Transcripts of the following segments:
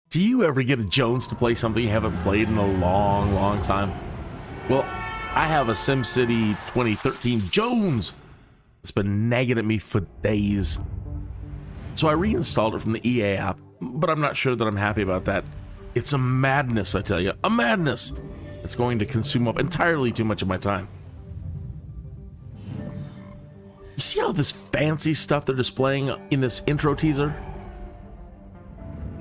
Do you ever get a Jones to play something you haven't played in a long, long time? Well, I have a SimCity 2013 Jones. It's been nagging at me for days. So I reinstalled it from the EA app, but I'm not sure that I'm happy about that. It's a madness, I tell you, a madness. It's going to consume up entirely too much of my time. You see all this fancy stuff they're displaying in this intro teaser?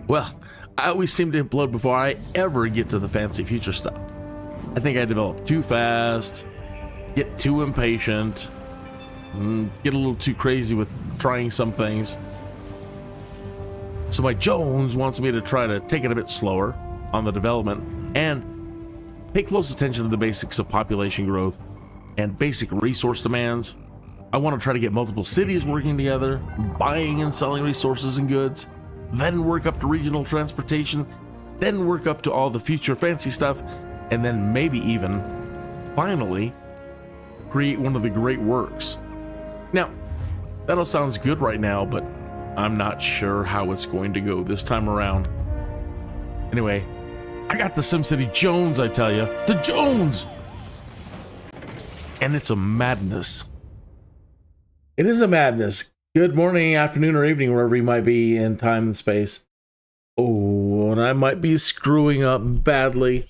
Well, I always seem to implode before I ever get to the fancy future stuff. I think I develop too fast, get too impatient, get a little too crazy with trying some things. So my Jones wants me to try to take it a bit slower on the development and pay close attention to the basics of population growth and basic resource demands. I want to try to get multiple cities working together, buying and selling resources and goods, then work up to regional transportation, then work up to all the future fancy stuff, and then maybe even, finally, create one of the great works. Now, that all sounds good right now, but I'm not sure how it's going to go this time around. Anyway, I got the SimCity Jones, I tell you. The Jones! And it's a madness. It is a madness. Good morning, afternoon, or evening, wherever you might be in time and space. Oh, and I might be screwing up badly.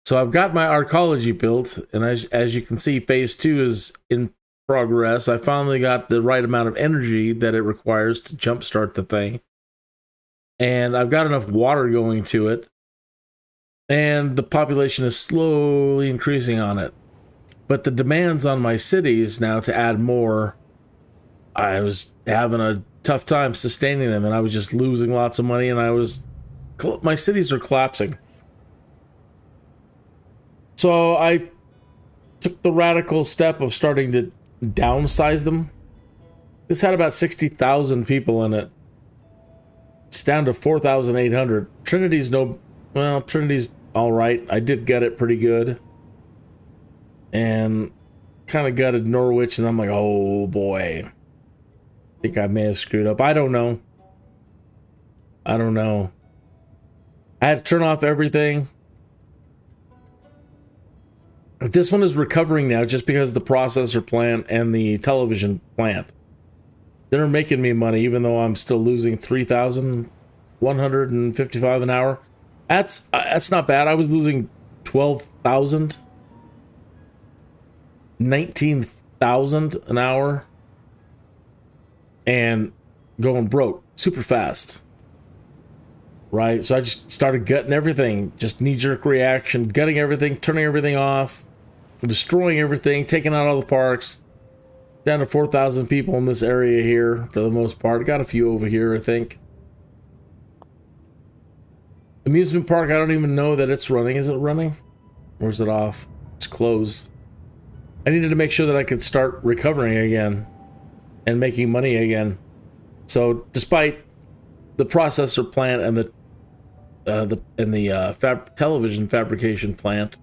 So I've got my Arcology built, and as you can see, phase 2 is in progress. I finally got the right amount of energy that it requires to jumpstart the thing. And I've got enough water going to it. And the population is slowly increasing on it. But the demands on my cities now to add more, I was having a tough time sustaining them, and I was just losing lots of money, and my cities are collapsing. So I took the radical step of starting to downsize them. This had about 60,000 people in it. It's down to 4,800. Trinity's all right. I did get it pretty good. And kind of gutted Norwich, and I'm like, oh boy. I think I may have screwed up. I don't know. I had to turn off everything. This one is recovering now just because the processor plant and the television plant. They're making me money even though I'm still losing 3,155 an hour. That's not bad. I was losing 12,000. 19,000 an hour and going broke super fast, right? So I just started gutting everything, just knee-jerk reaction, gutting everything, turning everything off, destroying everything, taking out all the parks. Down to 4,000 people in this area here for the most part. Got a few over here, I think. Amusement park, I don't even know that it's running. Is it running? Or is it off? It's closed. I needed to make sure that I could start recovering again and making money again. So despite the processor plant and the television fabrication plant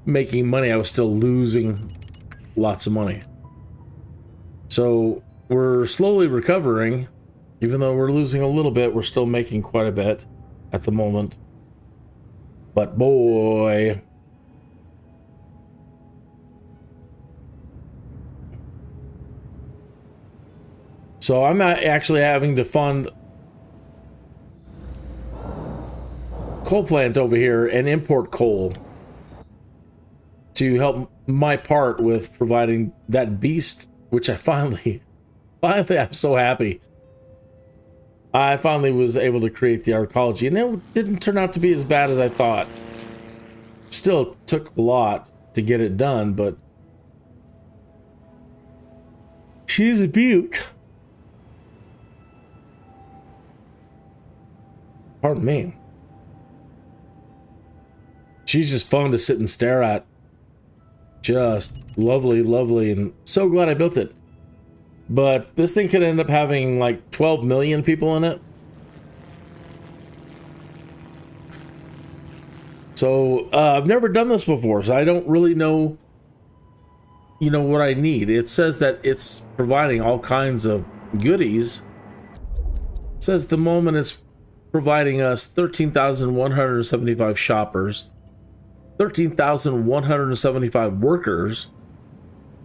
making money, I was still losing lots of money. So we're slowly recovering. Even though we're losing a little bit, we're still making quite a bit at the moment. But boy... So I'm actually having to fund coal plant over here and import coal to help my part with providing that beast, which I finally I'm so happy. I finally was able to create the Arcology, and it didn't turn out to be as bad as I thought. Still took a lot to get it done, but she's a beaut. Pardon me. She's just fun to sit and stare at. Just lovely, lovely, and so glad I built it. But this thing could end up having like 12 million people in it. So I've never done this before, so I don't really know, what I need. It says that it's providing all kinds of goodies. says the moment it's providing us 13,175 shoppers, 13,175 workers,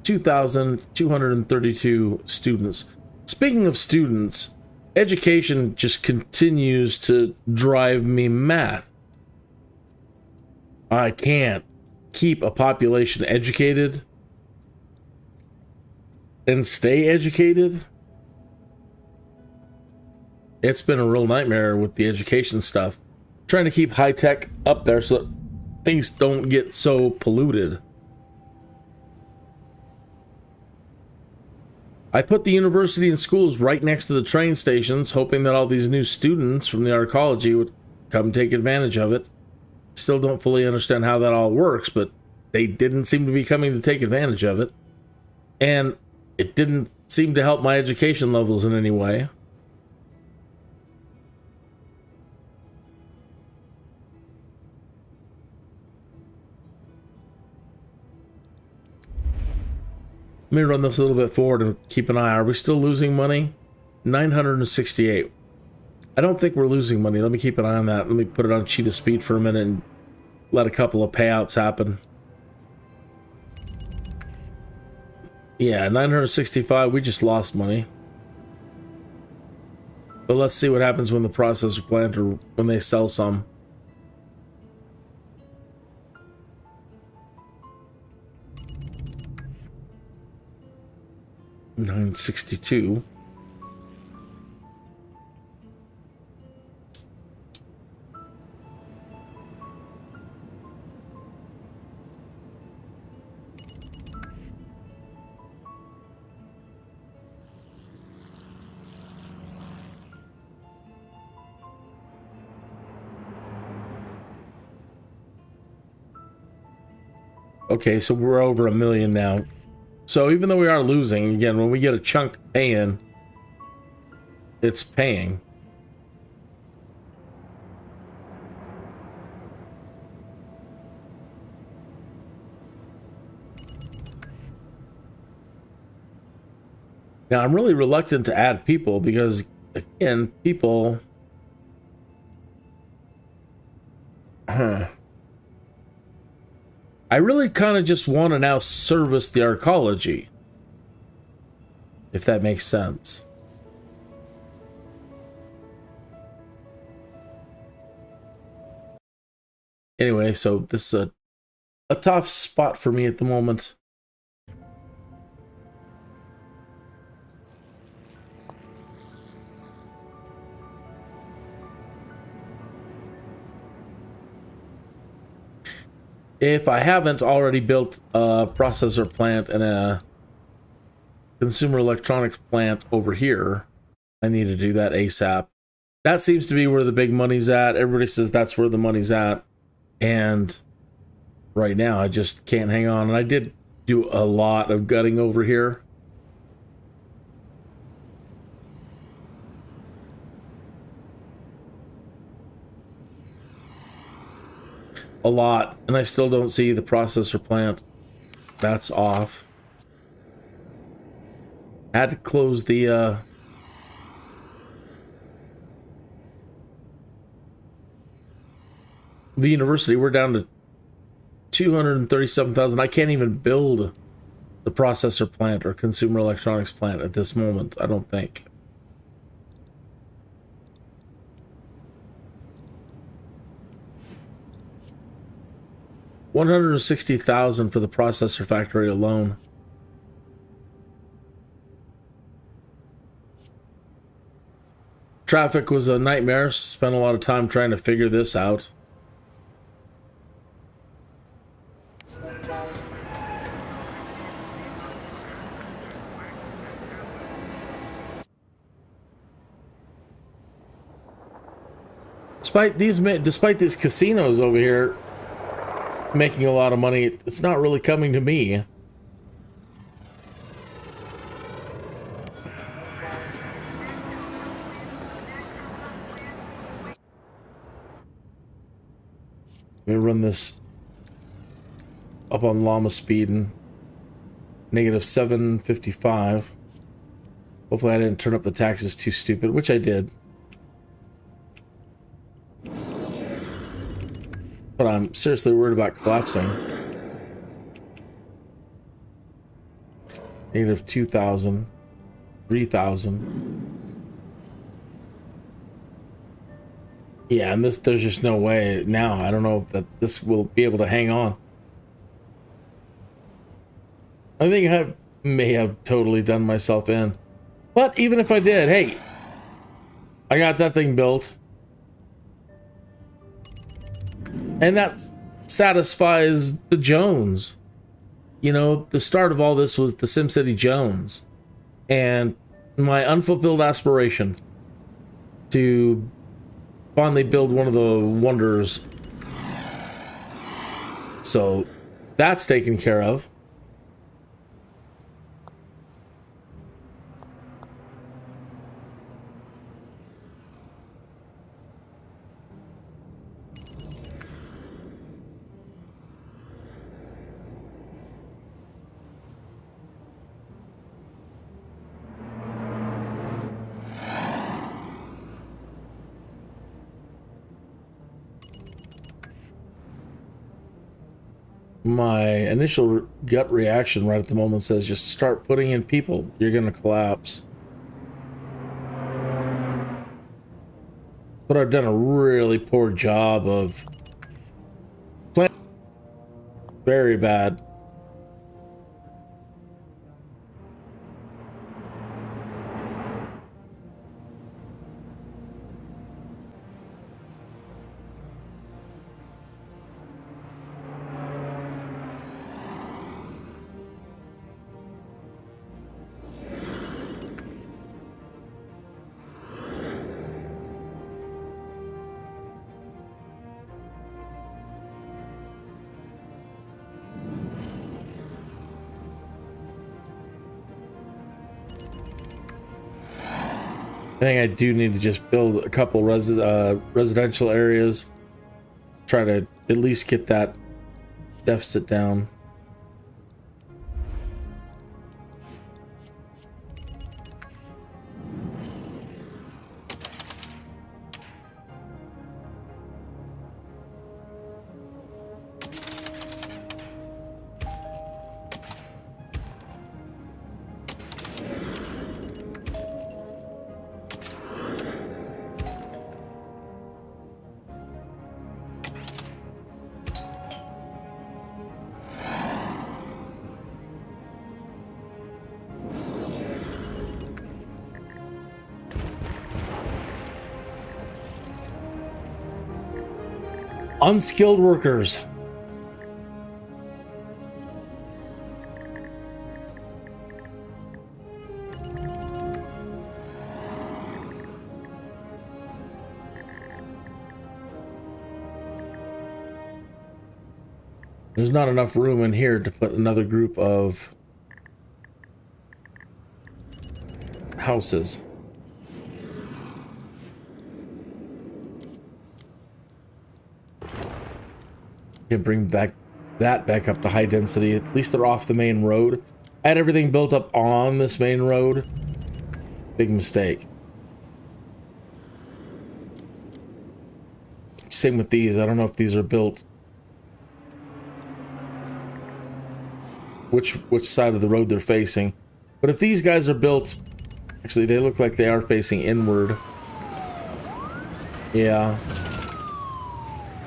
2,232 students. Speaking of students, education just continues to drive me mad. I can't keep a population educated and stay educated. It's been a real nightmare with the education stuff. Trying to keep high tech up there so that things don't get so polluted. I put the university and schools right next to the train stations, hoping that all these new students from the Arcology would come take advantage of it. Still don't fully understand how that all works, but they didn't seem to be coming to take advantage of it. And it didn't seem to help my education levels in any way. Let me run this a little bit forward and keep an eye. Are we still losing money? 968. I don't think we're losing money. Let me keep an eye on that. Let me put it on cheetah speed for a minute and let a couple of payouts happen. Yeah, 965. We just lost money. But let's see what happens when the processor plant or when they sell some. $962. Okay, so we're over 1 million now. So even though we are losing, again, when we get a chunk paying, it's paying. Now, I'm really reluctant to add people because, again, people... I really kind of just want to now service the Arcology, if that makes sense. Anyway, so this is a tough spot for me at the moment. If I haven't already built a processor plant and a consumer electronics plant over here, I need to do that ASAP. That seems to be where the big money's at. Everybody says that's where the money's at. And right now, I just can't hang on. And I did do a lot of gutting over here. A lot, and I still don't see the processor plant. That's off. I had to close the university. We're down to 237,000. I can't even build the processor plant or consumer electronics plant at this moment, I don't think. $160,000 for the processor factory alone. Traffic was a nightmare. Spent a lot of time trying to figure this out. Despite these casinos over here making a lot of money, it's not really coming to me. Let me run this up on llama speed and negative 755. Hopefully I didn't turn up the taxes too stupid, which I did. but I'm seriously worried about collapsing. Negative 2,000, 3,000. Yeah, and there's just no way now. I don't know if this will be able to hang on. I think I may have totally done myself in. But even if I did, hey, I got that thing built. And that satisfies the Jones. You know, the start of all this was the SimCity Jones. And my unfulfilled aspiration to finally build one of the wonders. So that's taken care of. My initial gut reaction right at the moment says just start putting in people. You're going to collapse. But I've done a really poor job of planning. Very bad. I think I do need to just build a couple residential areas. Try to at least get that deficit down. Unskilled workers. There's not enough room in here to put another group of houses. Can bring that back up to high density. At least they're off the main road. I had everything built up on this main road. Big mistake. Same with these. I don't know if these are built. Which side of the road they're facing. But if these guys are built, actually they look like they are facing inward. Yeah.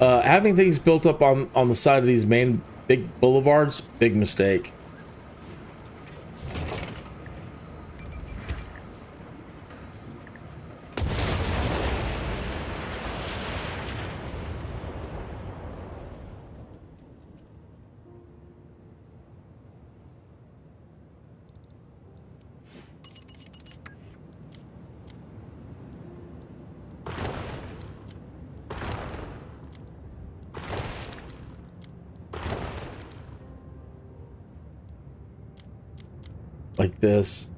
Having things built up on the side of these main big boulevards, big mistake. Like this.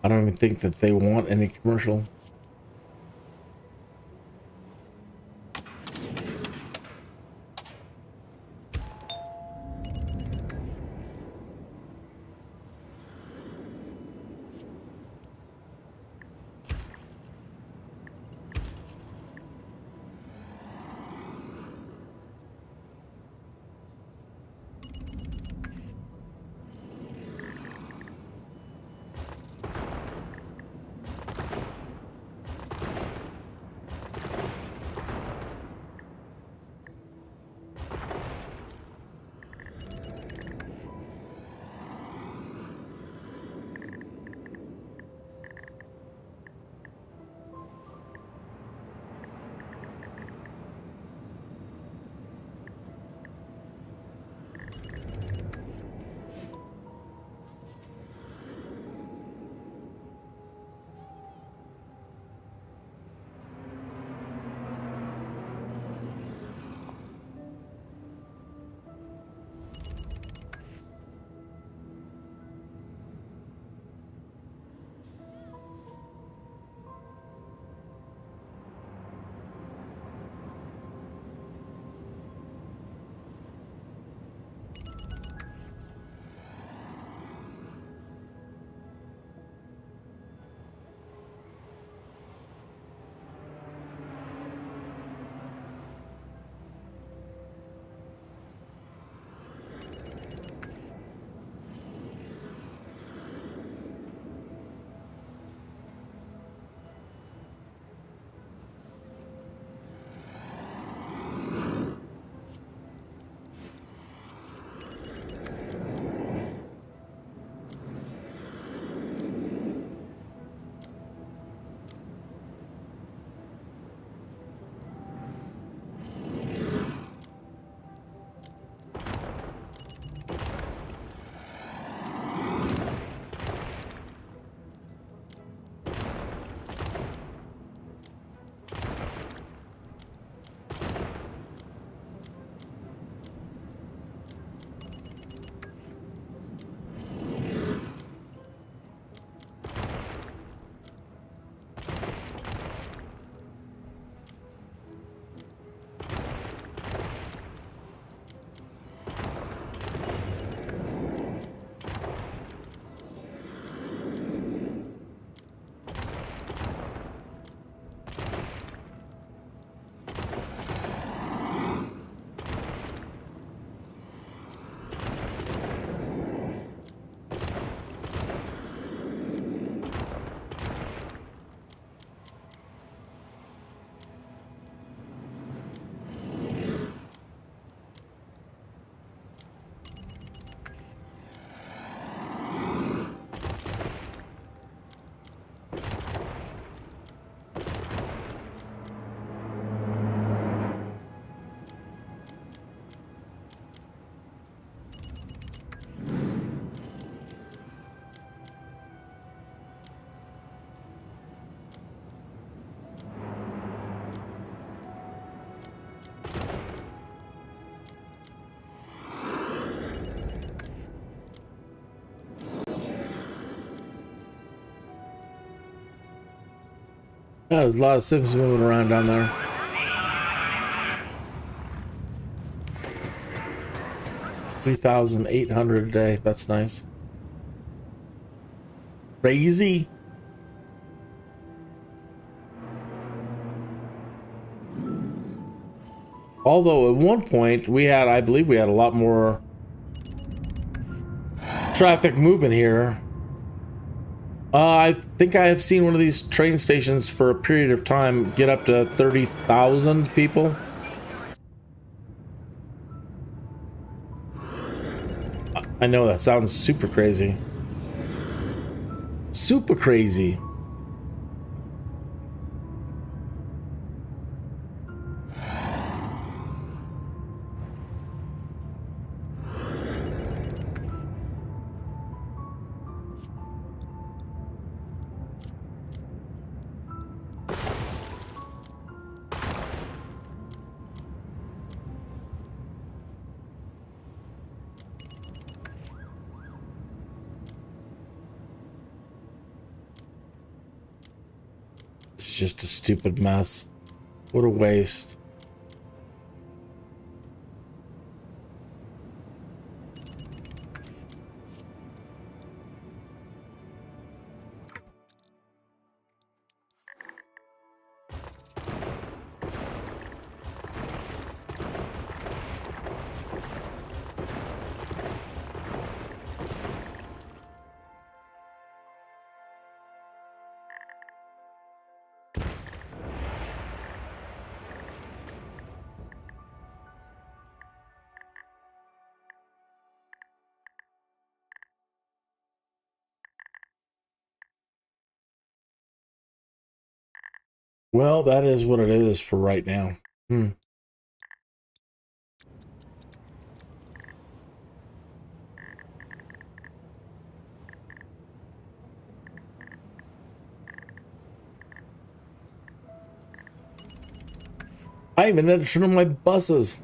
I don't even think that they want any commercial. Yeah, there's a lot of Sims moving around down there. $3,800 a day. That's nice. Crazy. Although at one point we had, I believe we had a lot more traffic moving here. I think I have seen one of these train stations for a period of time get up to 30,000 people. I know that sounds super crazy. Super crazy. It's just a stupid mess. What a waste. Well, that is what it is for right now. I even had to turn on my buses.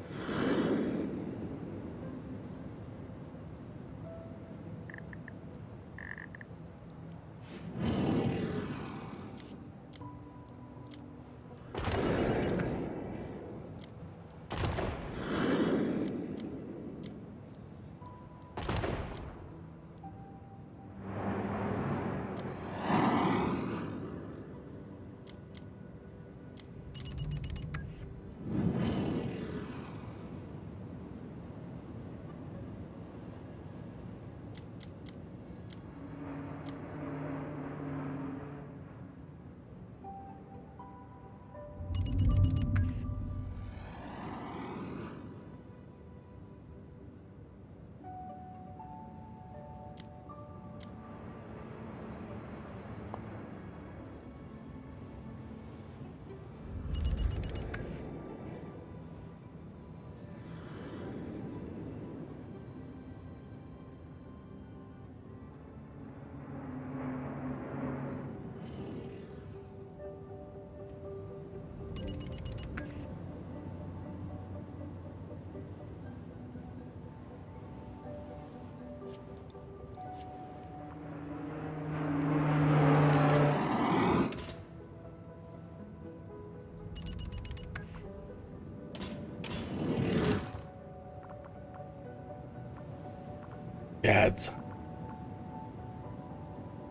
Gads.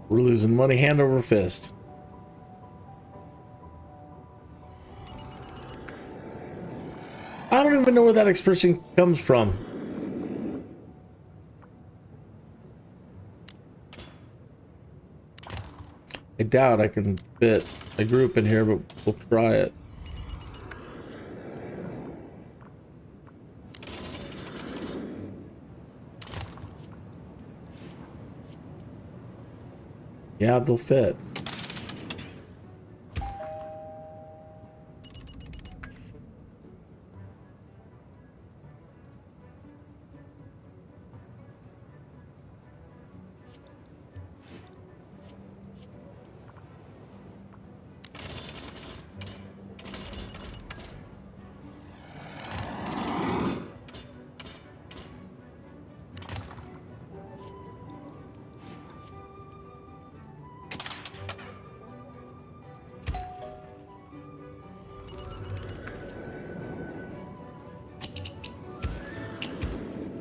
We're losing money hand over fist. I don't even know where that expression comes from. I doubt I can fit a group in here, but we'll try it. Yeah, they'll fit.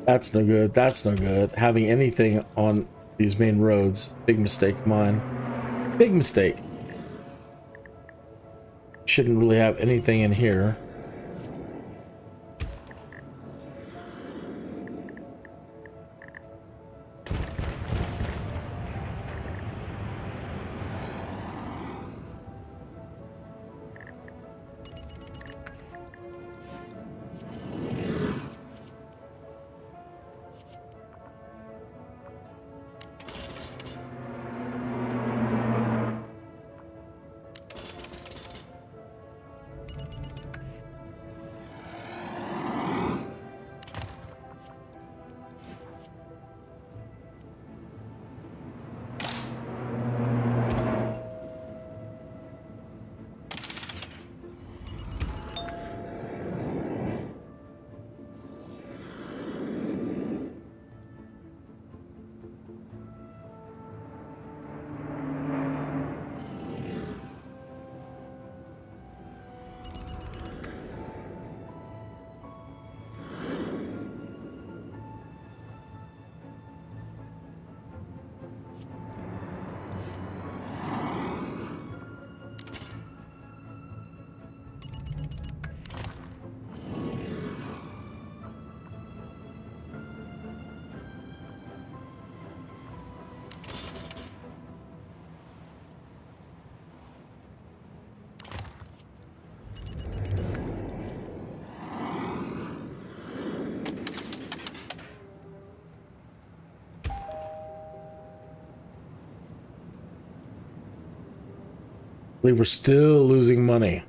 That's no good. That's no good. Having anything on these main roads. Big mistake of mine. Big mistake. Shouldn't really have anything in here. believe we're still losing money.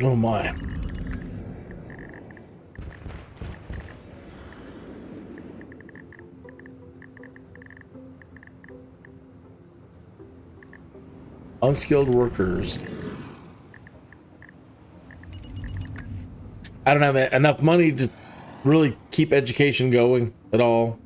Oh my. Unskilled workers. I don't have enough money to really keep education going at all.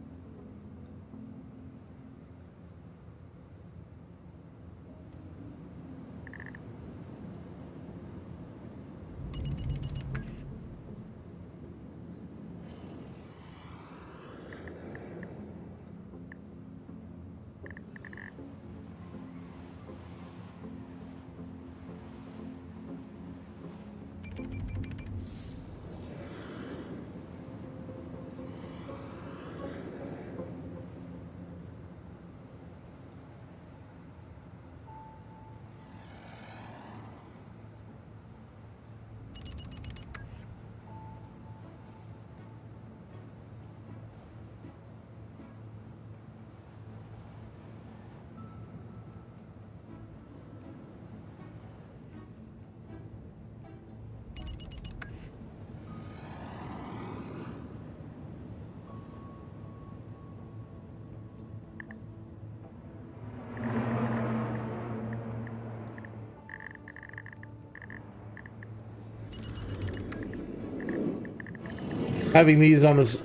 Having these on this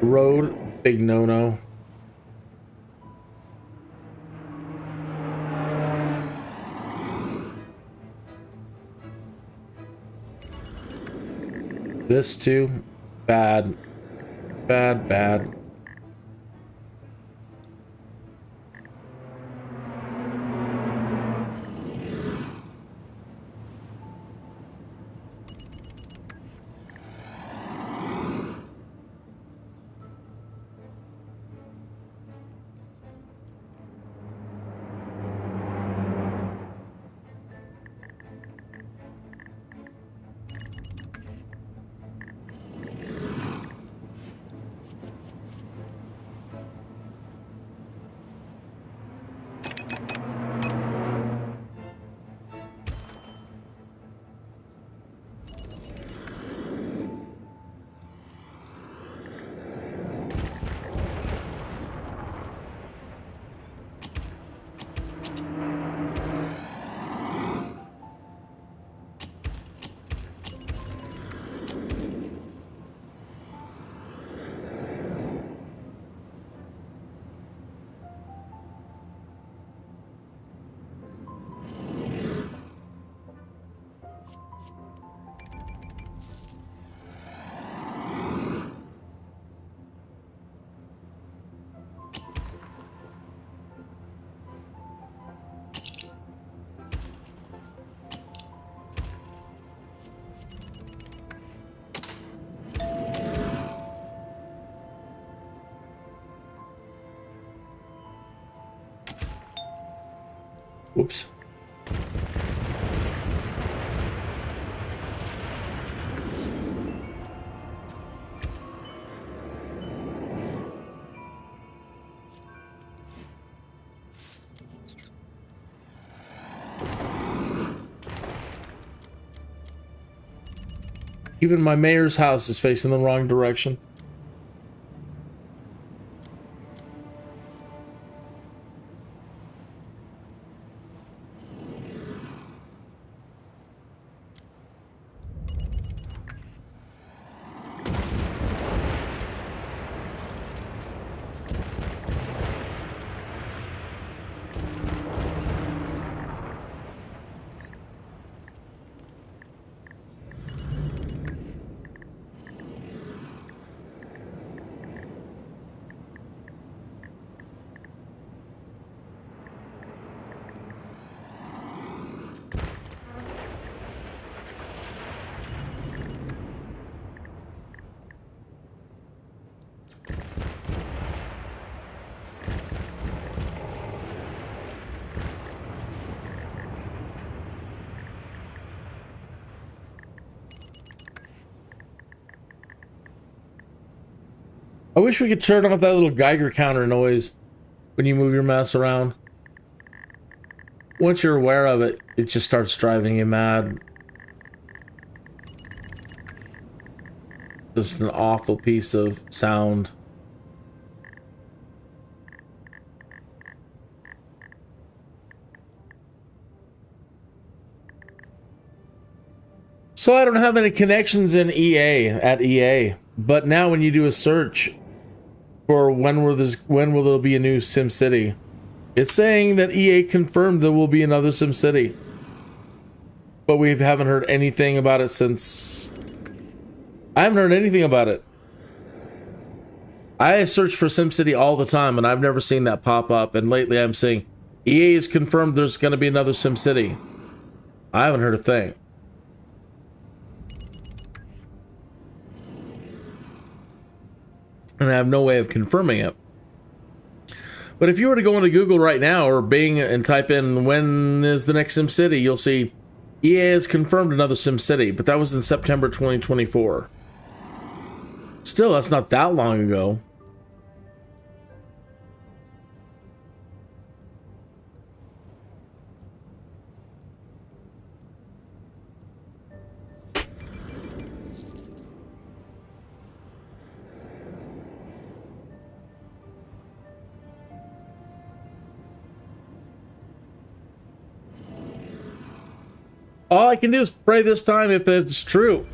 road, big no-no. This too, bad, bad, bad. Whoops. Even my mayor's house is facing the wrong direction. I wish we could turn off that little Geiger counter noise when you move your mouse around. Once you're aware of it, it just starts driving you mad. Just an awful piece of sound. So I don't have any connections in at EA, but now when you do a search for when will there be a new SimCity, it's saying that EA confirmed there will be another SimCity, but we haven't heard anything about it since. I haven't heard anything about it. I search for SimCity all the time, and I've never seen that pop up. And lately, I'm saying EA has confirmed there's going to be another SimCity. I haven't heard a thing. And I have no way of confirming it. But if you were to go into Google right now or Bing and type in when is the next SimCity, you'll see EA has confirmed another SimCity, but that was in September 2024. Still, that's not that long ago. All I can do is pray this time, if it's true,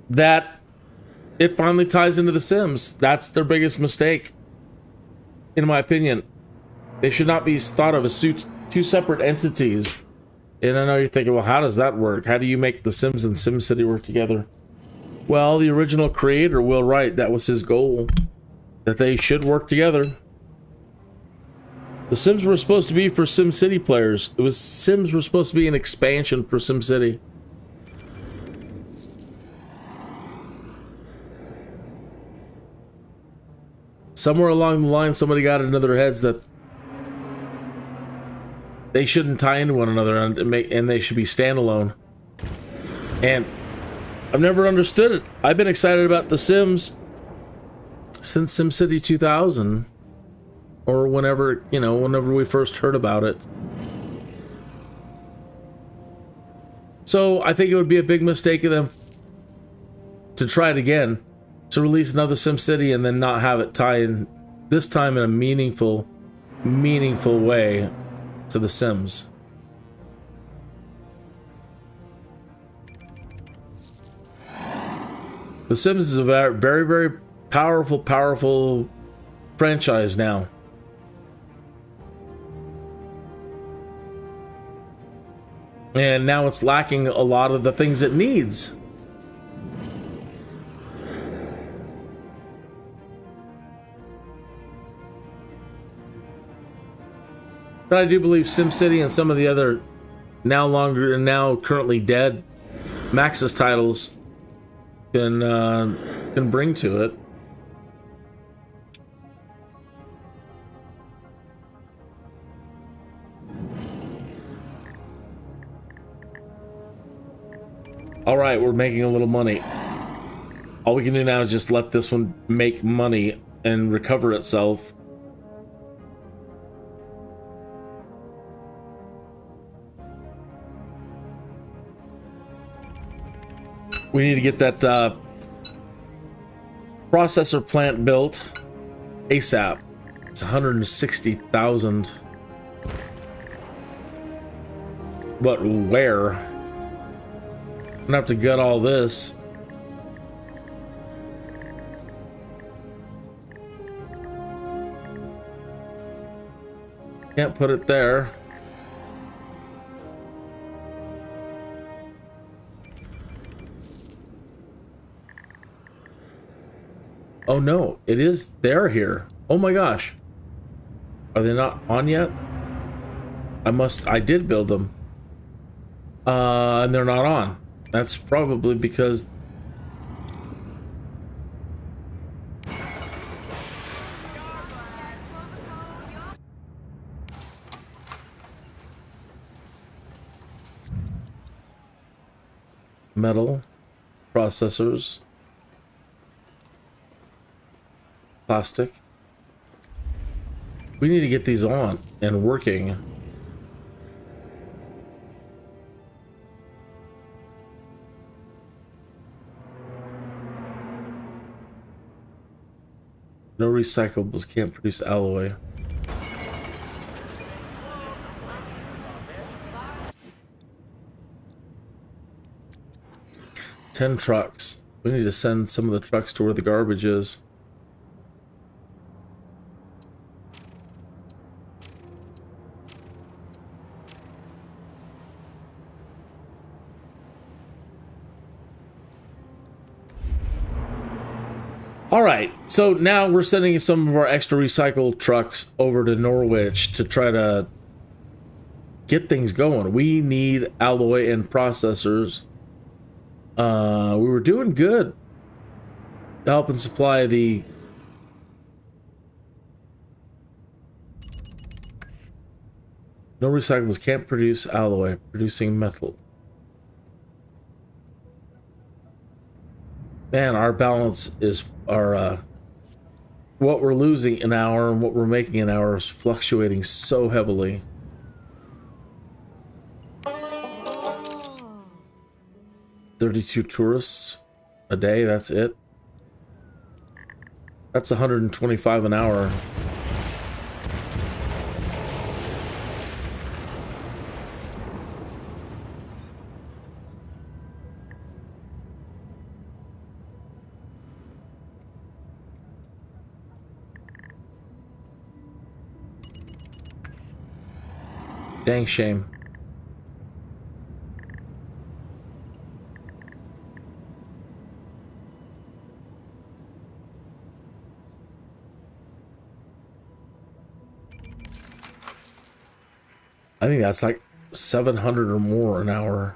that it finally ties into The Sims. That's their biggest mistake, in my opinion. They should not be thought of as two separate entities. And I know you're thinking, well, how does that work? How do you make The Sims and SimCity work together? Well, the original creator, Will Wright, that was his goal, that they should work together. The Sims were supposed to be for SimCity players. Sims were supposed to be an expansion for SimCity. Somewhere along the line, somebody got it into their heads that they shouldn't tie into one another and they should be standalone. And I've never understood it. I've been excited about The Sims since SimCity 2000. Or whenever we first heard about it. So I think it would be a big mistake of them to try it again, to release another SimCity and then not have it tie in, this time in a meaningful way to The Sims. The Sims is a very, very powerful franchise now. And now it's lacking a lot of the things it needs. But I do believe SimCity and some of the other now currently dead Maxis titles can bring to it. All right, we're making a little money. All we can do now is just let this one make money and recover itself. We need to get that processor plant built ASAP. It's 160,000. But where? I'm gonna have to gut all this. Can't put it there. Oh no, it is. They're here. Oh my gosh. Are they not on yet? I did build them. And they're not on. That's probably because metal processors, plastic. We need to get these on and working. No recyclables, can't produce alloy. $10 trucks. We need to send some of the trucks to where the garbage is. All right, so now we're sending some of our extra recycled trucks over to Norwich to try to get things going. We need alloy and processors. We were doing good helping supply the no recyclables, can't produce alloy, producing metal. Man, our balance is our what we're losing an hour and what we're making an hour is fluctuating so heavily. $32 tourists a day, that's it. That's 125 an hour. Dang shame. I think that's like 700 or more an hour.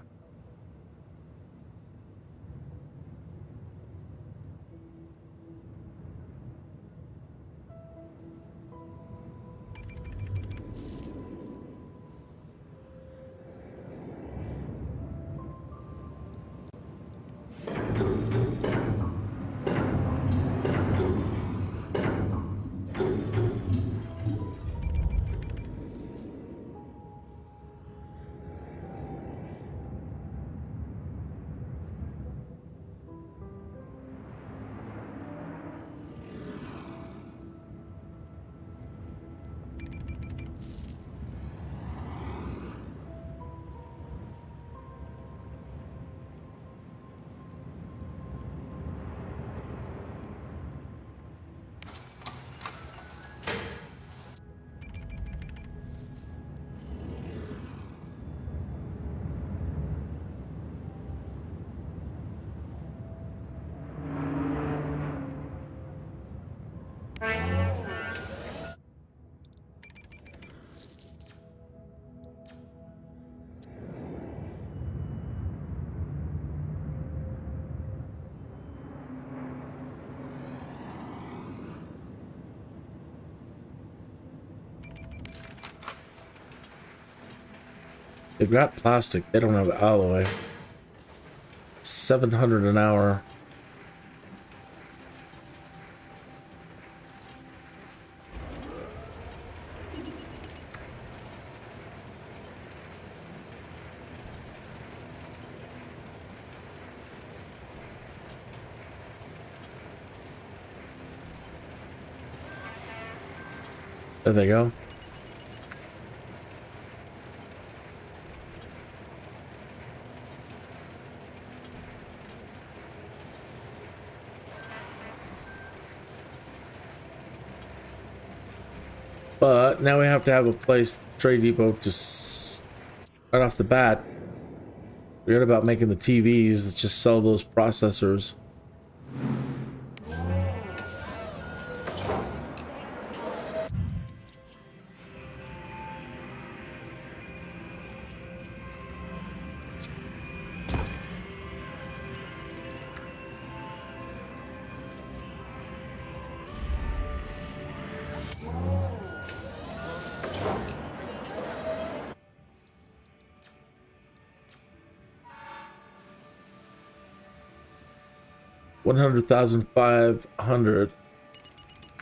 They've got plastic, they don't have alloy. 700 an hour. There they go. But now we have to have a place, trade depot, to right off the bat. Forget about making the TVs. Let's just sell those processors. $100,500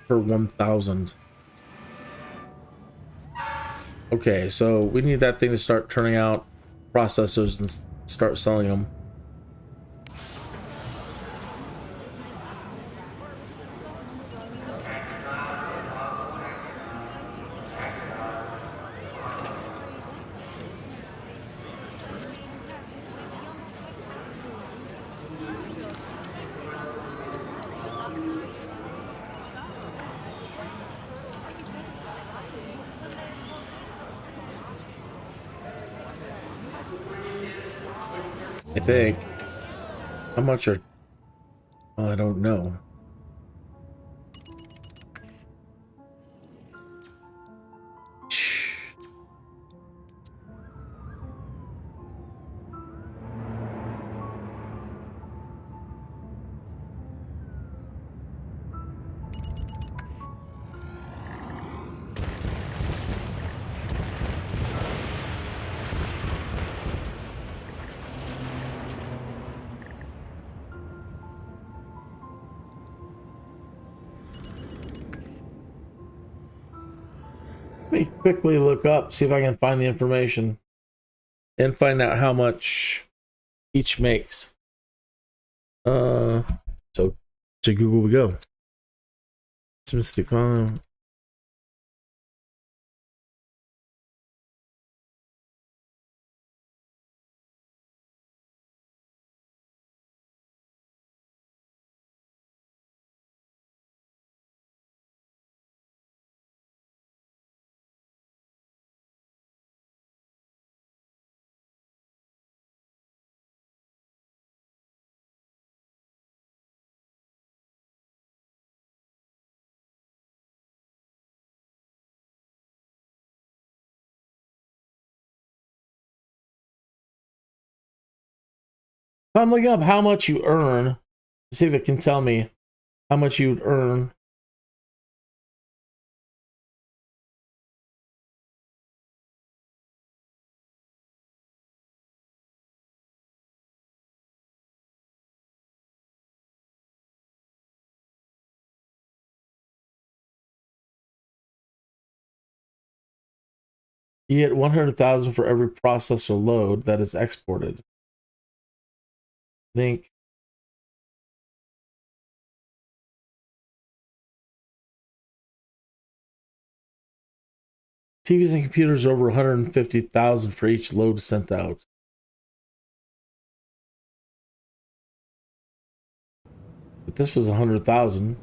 per 1,000. Okay, so we need that thing to start turning out processors and start selling them. I think. How much are... Well, I don't know. Let me quickly look up, see if I can find the information and find out how much each makes. So to Google we go. SIMCITY5. I'm looking up how much you earn to see if it can tell me how much you'd earn. You get 100,000 for every processor load that is exported. I think TVs and computers over 150,000 for each load sent out. But this was 100,000.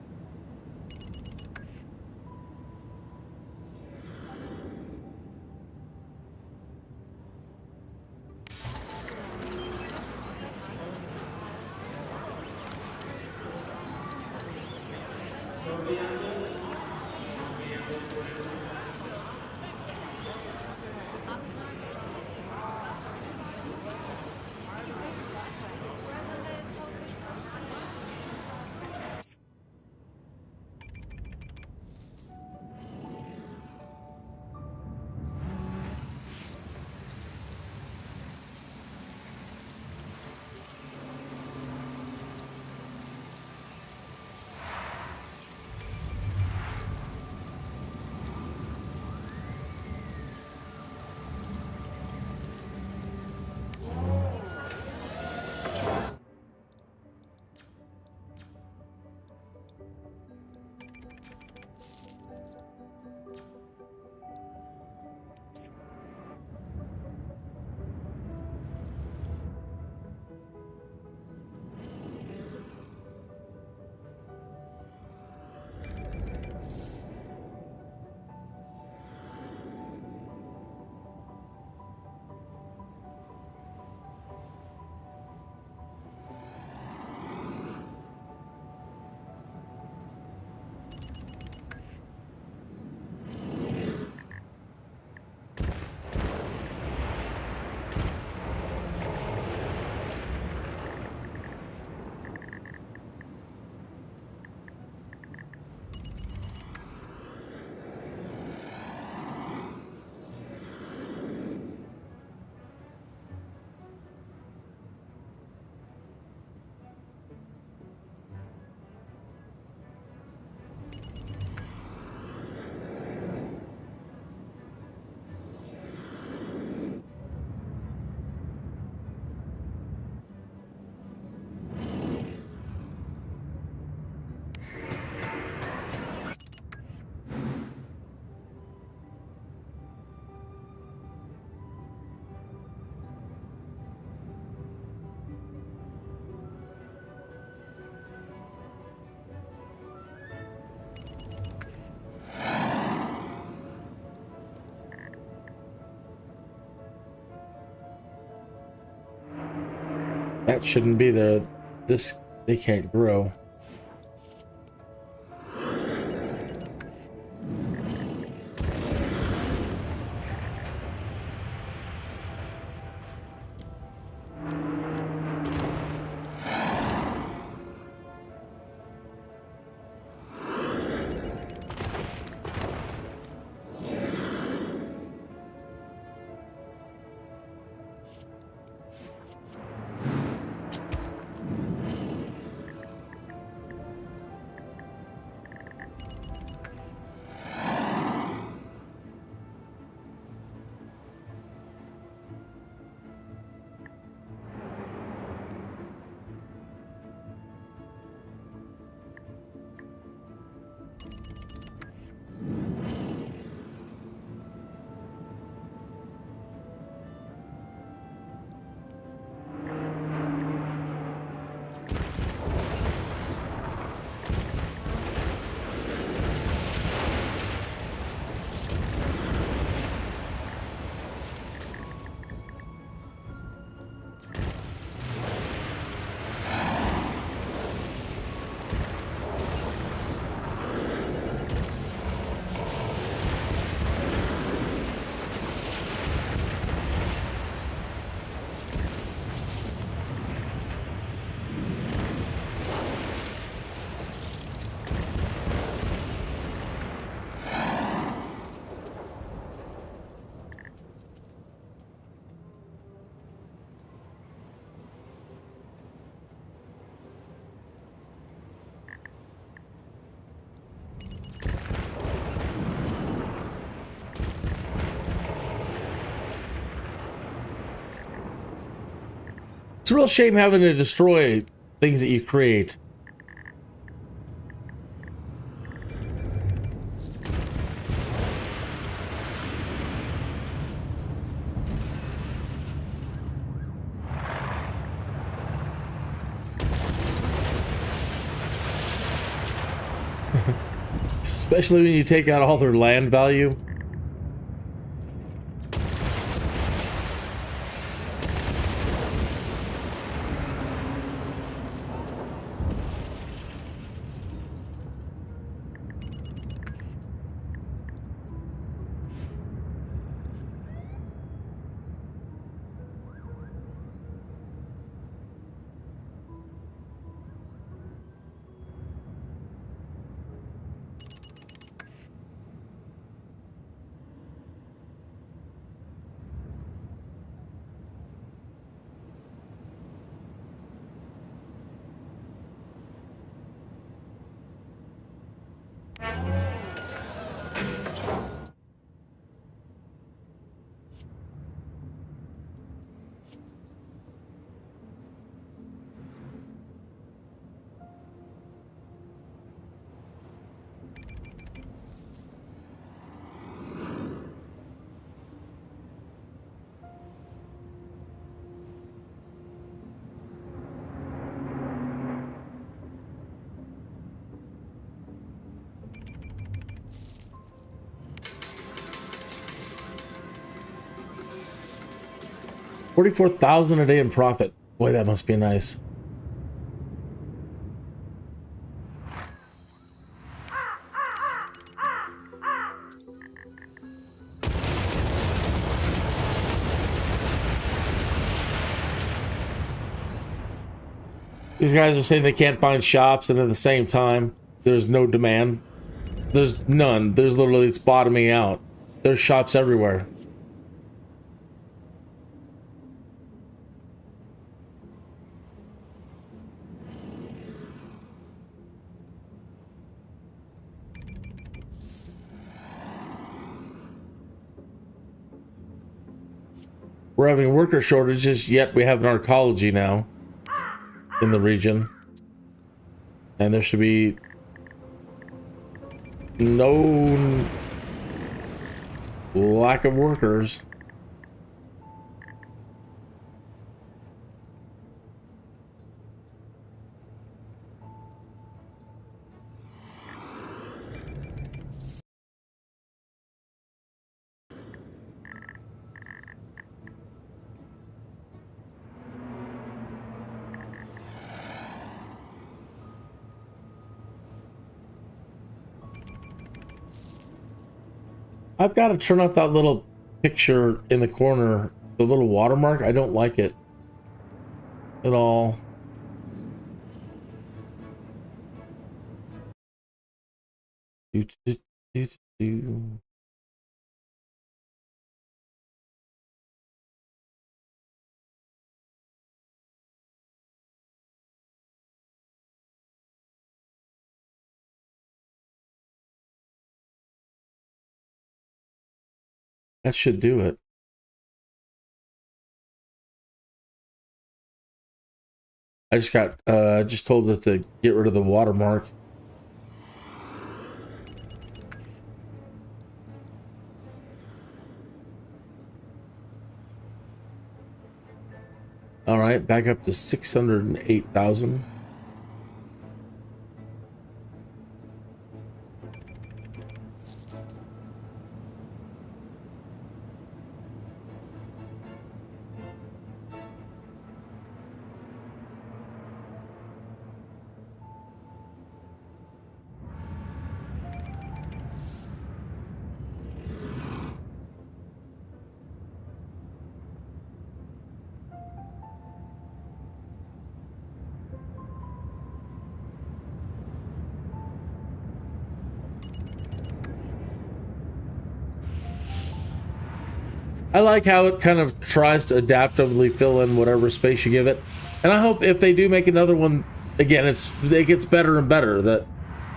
That shouldn't be there. This, they can't grow. It's a real shame having to destroy things that you create. Especially when you take out all their land value. $44,000 a day in profit. Boy, that must be nice. These guys are saying they can't find shops, and at the same time, there's no demand. There's none. There's literally, it's bottoming out. There's shops everywhere. We're having worker shortages, yet we have an Arcology now in the region. And there should be no lack of workers. I've got to turn off that little picture in the corner, the little watermark. I don't like it at all. That should do it. I just got just told it to get rid of the watermark. All right, back up to 608,000. I like how it kind of tries to adaptively fill in whatever space you give it. And I hope if they do make another one, again, it gets better and better, that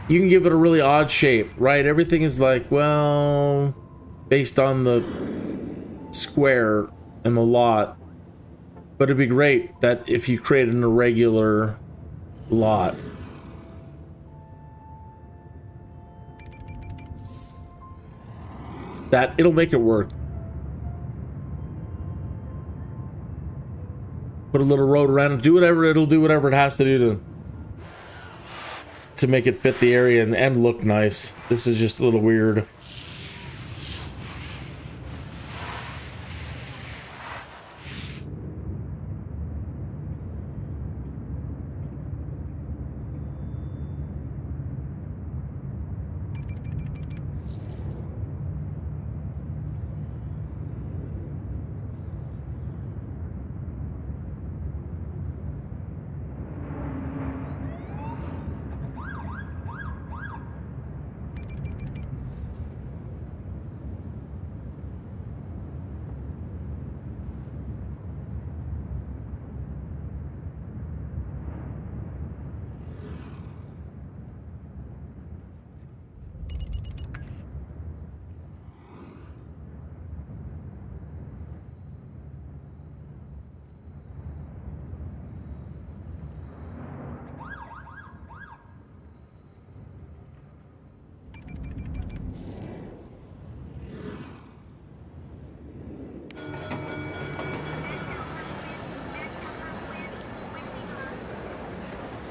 you can give it a really odd shape, right? Everything is like, well, based on the square and the lot. But it'd be great that if you create an irregular lot. That it'll make it work. Put a little road around it, do whatever, it'll do whatever it has to do to make it fit the area and look nice. This is just a little weird.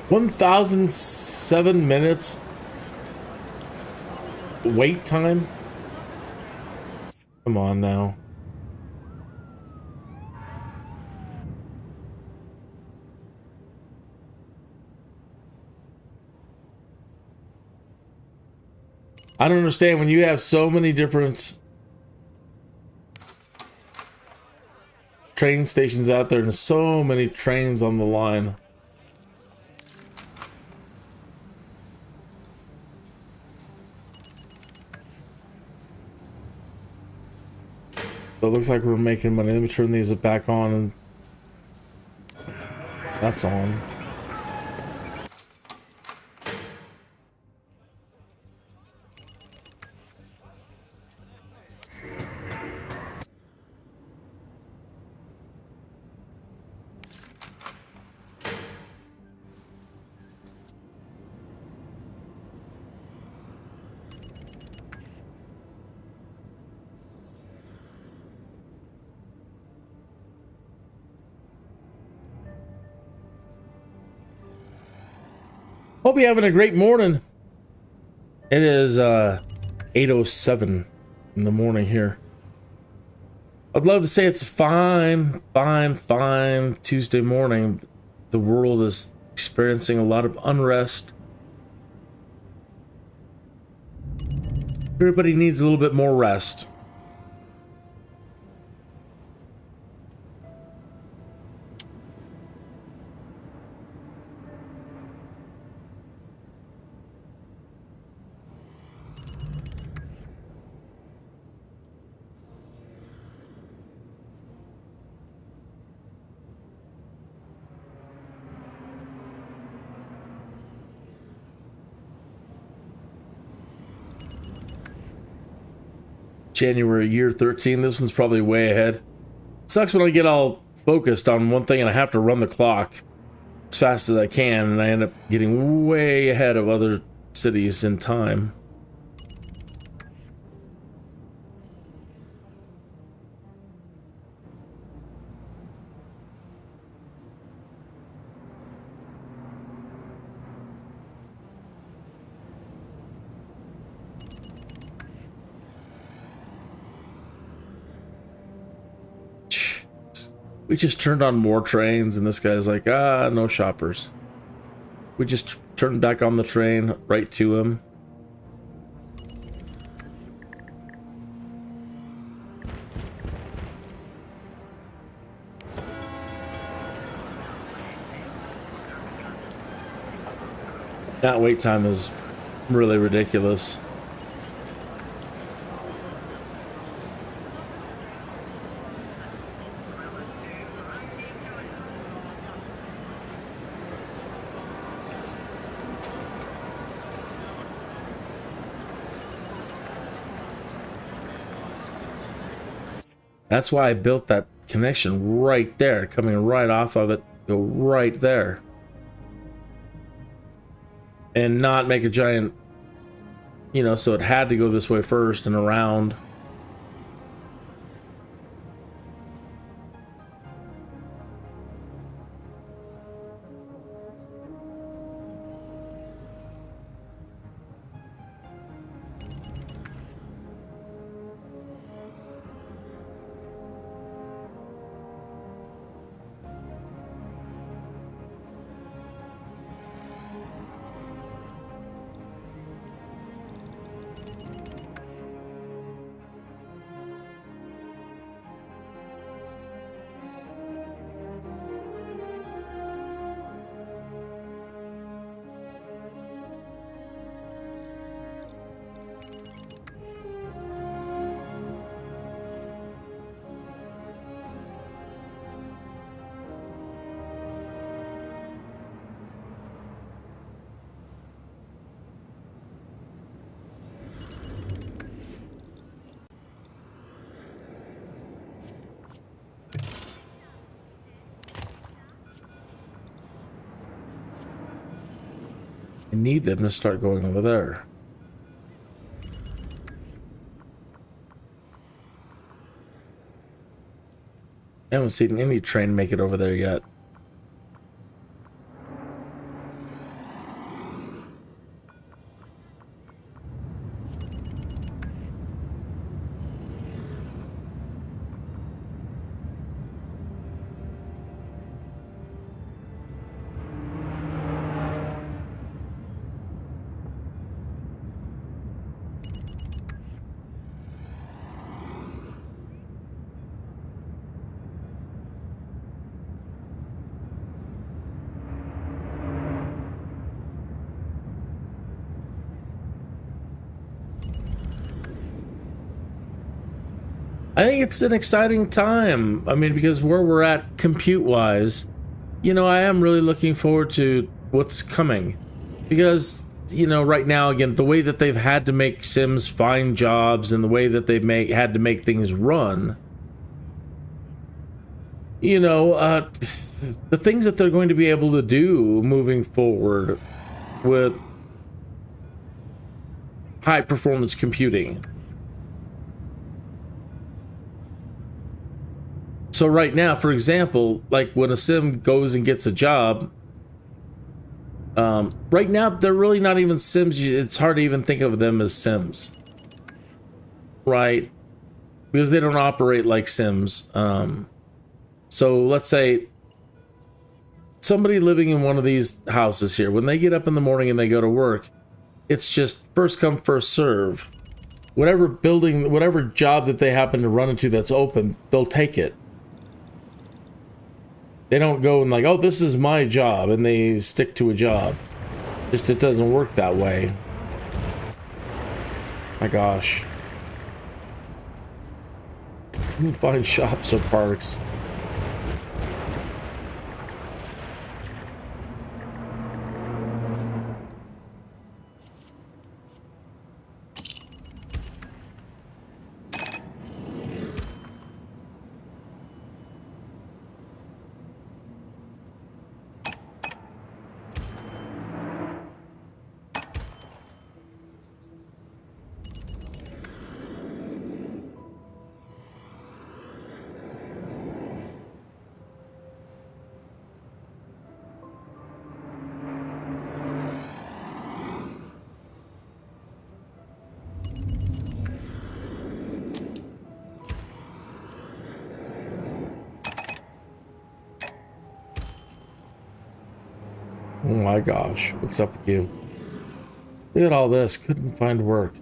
$1,007 wait time. Come on now. I don't understand when you have so many different train stations out there and so many trains on the line. So it looks like we're making money. Let me turn these back on, and that's on. Hope you're having a great morning. It is 8:07 in the morning here. I'd love to say it's a fine Tuesday morning. The world is experiencing a lot of unrest. Everybody needs a little bit more rest. January year 13. This one's probably way ahead. Sucks when I get all focused on one thing and I have to run the clock as fast as I can, and I end up getting way ahead of other cities in time. We just turned on more trains, and this guy's like, ah, no shoppers. We just turned back on the train right to him. That wait time is really ridiculous. That's why I built that connection right there, coming right off of it, go right there. And not make a giant, you know, so it had to go this way first and around. I need them to start going over there. I haven't seen any train make it over there yet. I think it's an exciting time. I mean, because where we're at compute-wise, you know, I am really looking forward to what's coming. Because, you know, right now, again, the way that they've had to make Sims find jobs and the way that they've had to make things run, you know, the things that they're going to be able to do moving forward with high-performance computing. So right now, for example, like when a sim goes and gets a job, right now they're really not even sims. It's hard to even think of them as sims, right? Because they don't operate like sims. So let's say somebody living in one of these houses here, when they get up in the morning and they go to work, it's just first come, first serve. whatever building, whatever job that they happen to run into that's open, they'll take it. They don't go and like, oh, this is my job, and they stick to a job. Just it doesn't work that way. My gosh. You can find shops or parks. Oh my gosh, what's up with you? Look at all this, couldn't find work.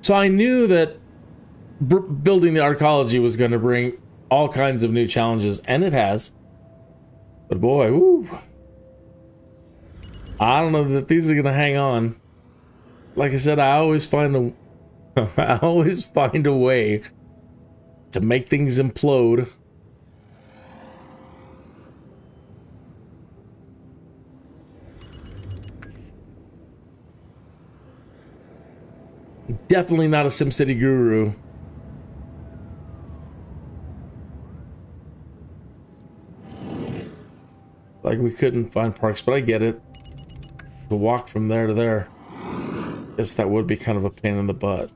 So I knew that building the Arcology was going to bring all kinds of new challenges, and it has. But boy, woo, I don't know that these are going to hang on. Like I said, I always find a way to make things implode. Definitely not a SimCity guru. Like we couldn't find parks, but I get it. To walk from there to there. Guess that would be kind of a pain in the butt.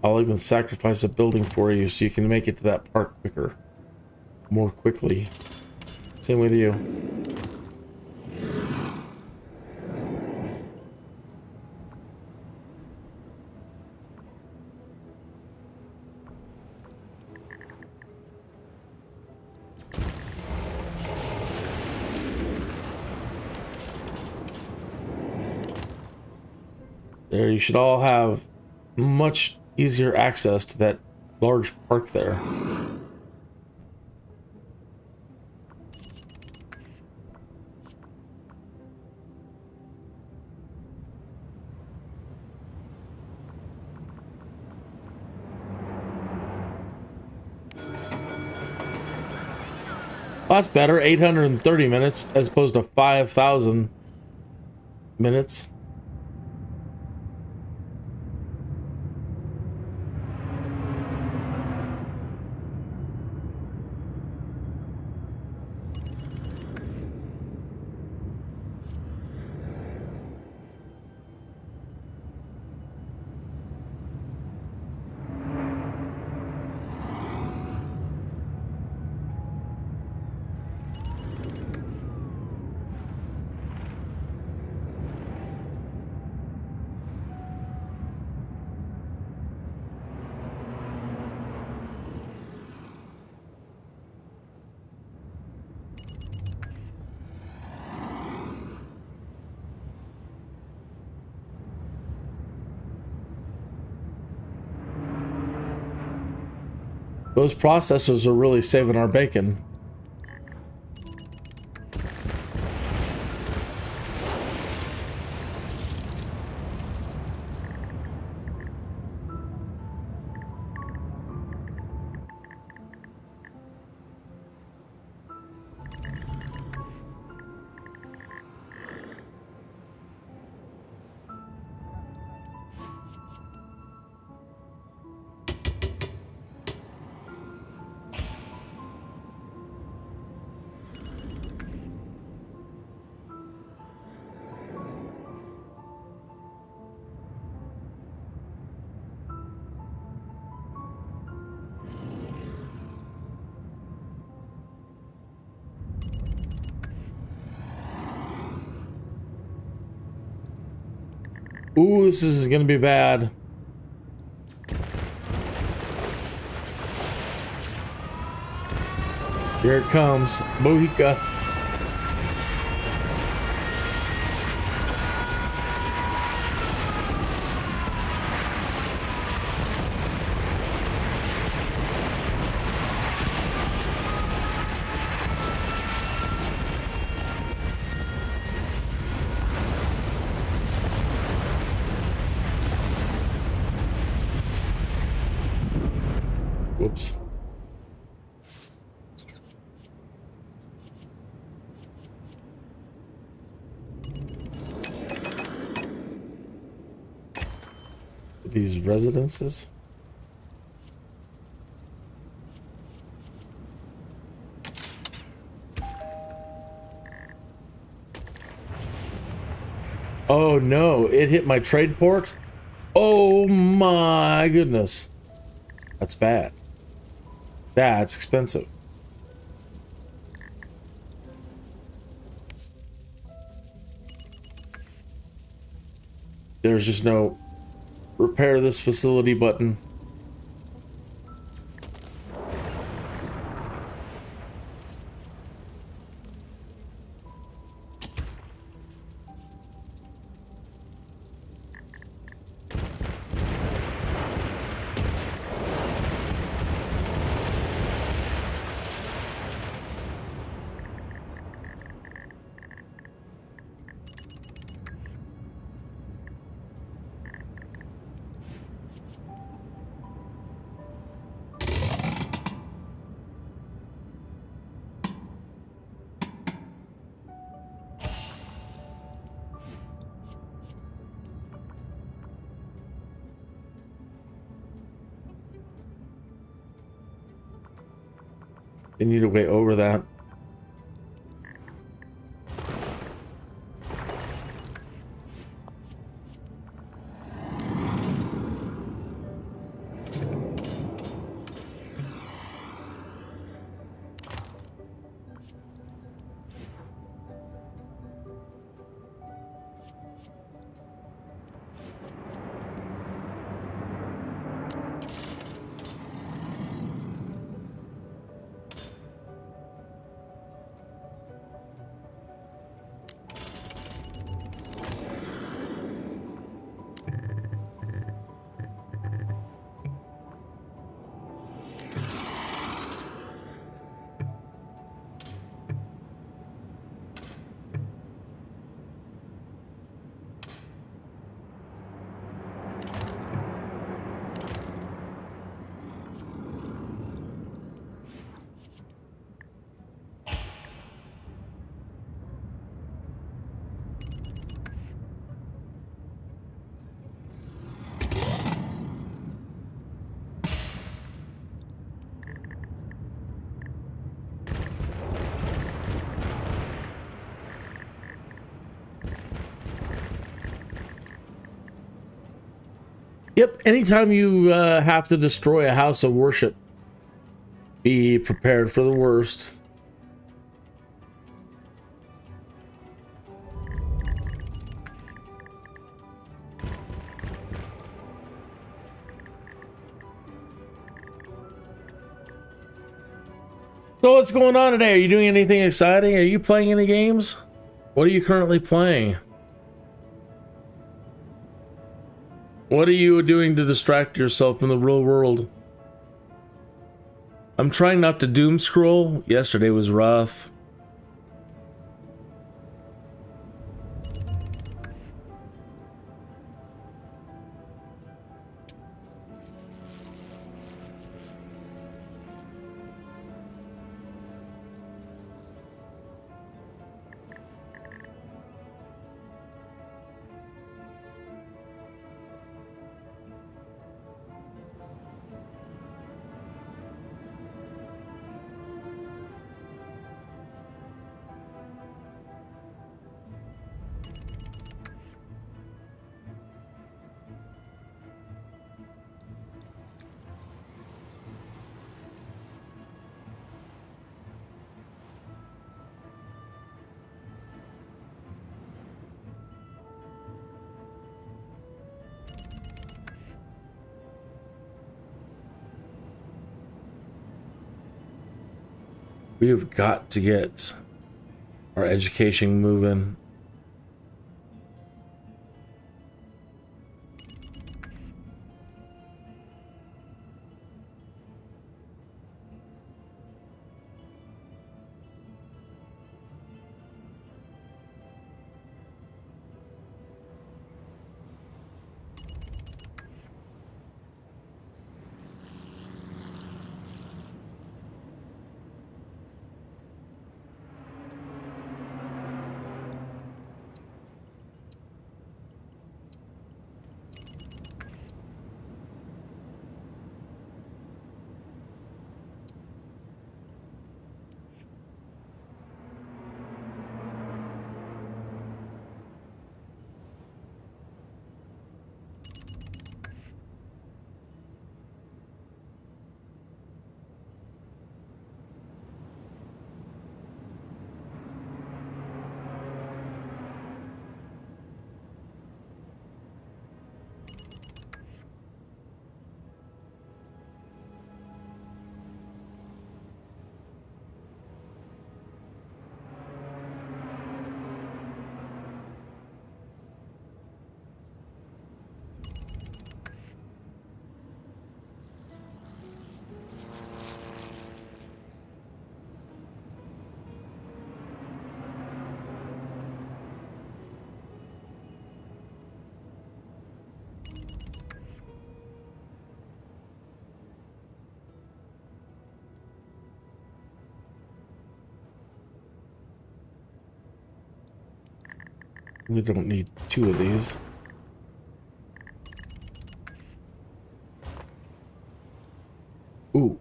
I'll even sacrifice a building for you so you can make it to that park quicker. More quickly. Same with you. There, you should all have much easier access to that large park there. Well, that's better, 830 minutes as opposed to 5,000 minutes. Those processors are really saving our bacon. Ooh, this is gonna be bad. Here it comes. Bohica. Whoops. These residences. Oh no, it hit my trade port. Oh my goodness. That's bad. That's expensive. There's just no repair this facility button. They need a way over that. Yep, anytime you have to destroy a house of worship, be prepared for the worst. So what's going on today? Are you doing anything exciting? Are you playing any games? What are you currently playing? What are you doing to distract yourself from the real world? I'm trying not to doom scroll. Yesterday was rough. We have got to get our education moving. We don't need 2 of these. Ooh.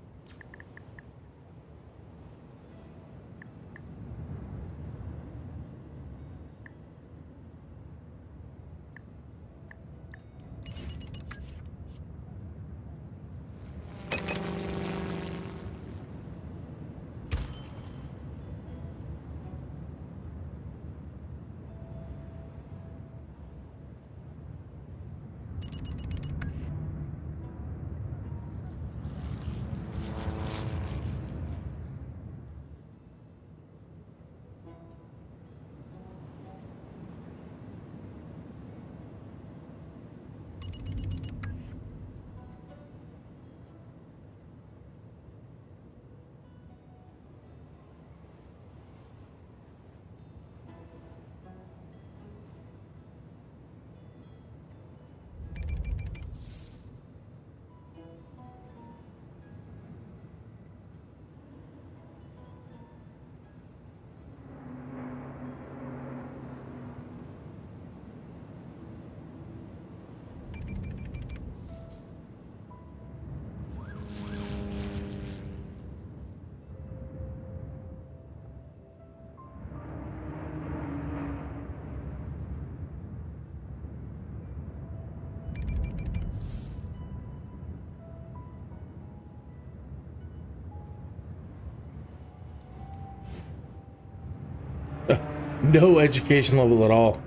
No education level at all.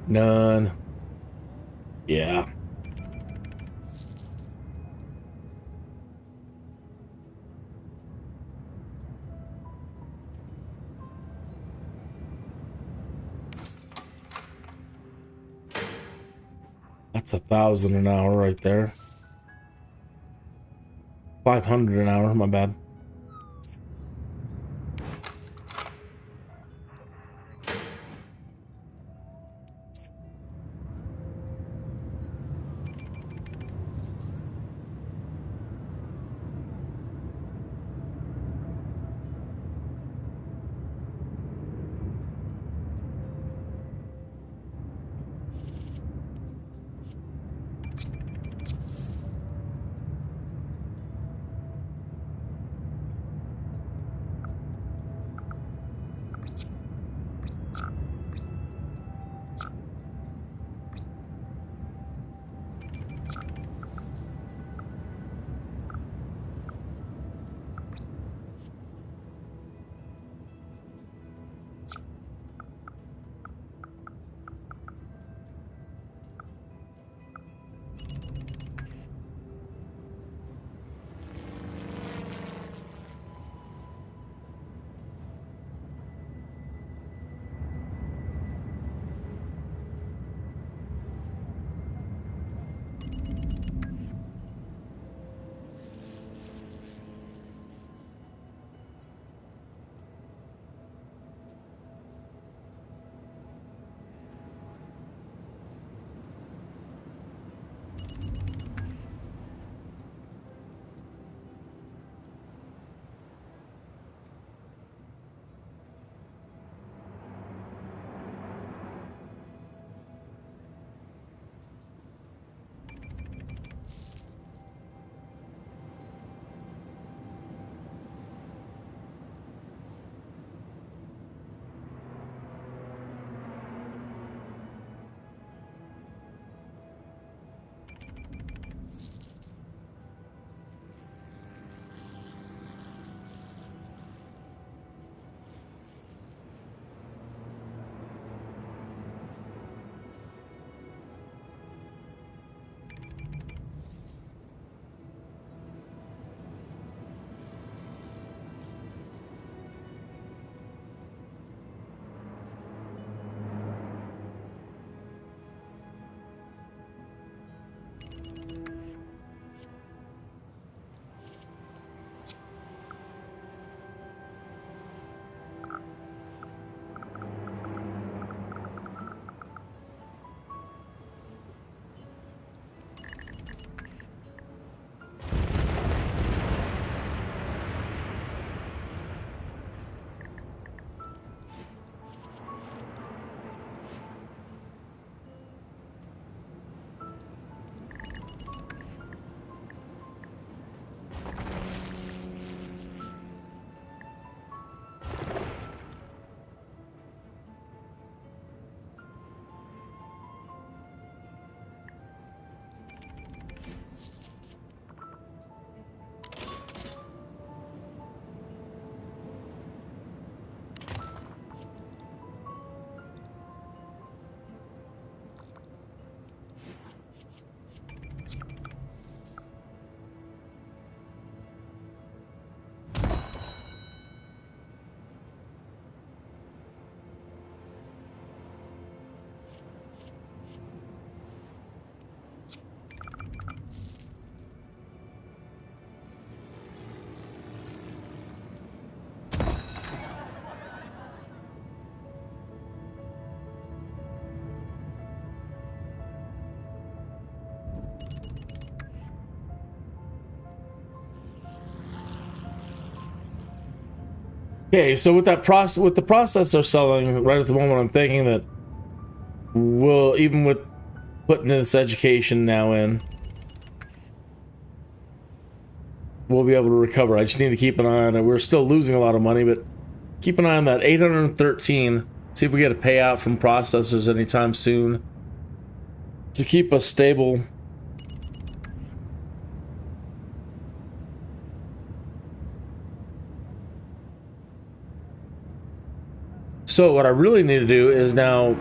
None. Yeah. That's 1,000 an hour right there. 500 an hour, my bad. Okay, so with that with the process they're selling right at the moment, I'm thinking that we'll, even with putting this education now in, we'll be able to recover. I just need to keep an eye on it. We're still losing a lot of money, but keep an eye on that 813. See if we get a payout from processors anytime soon to keep us stable. So what I really need to do is now,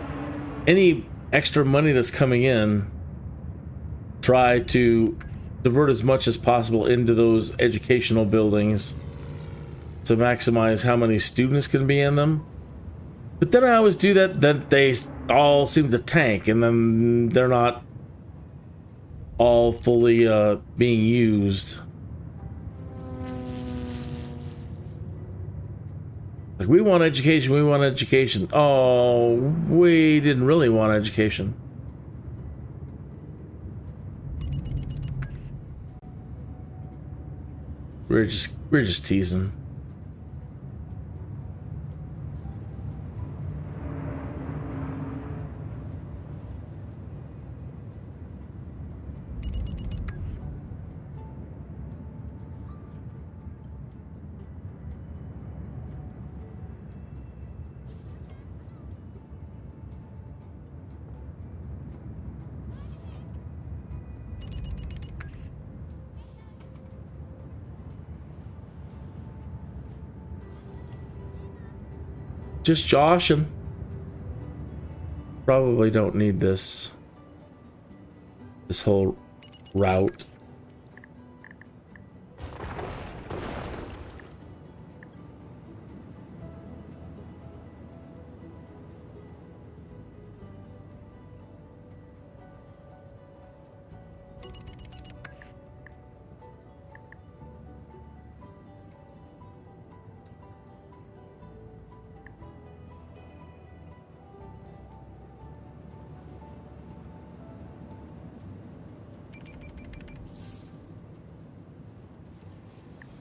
any extra money that's coming in, try to divert as much as possible into those educational buildings to maximize how many students can be in them. But then I always do that, then they all seem to tank, and then they're not all fully being used. Like, we want education, we want education. Oh, we didn't really want education. We're just teasing. Just joshing. Probably don't need this whole route.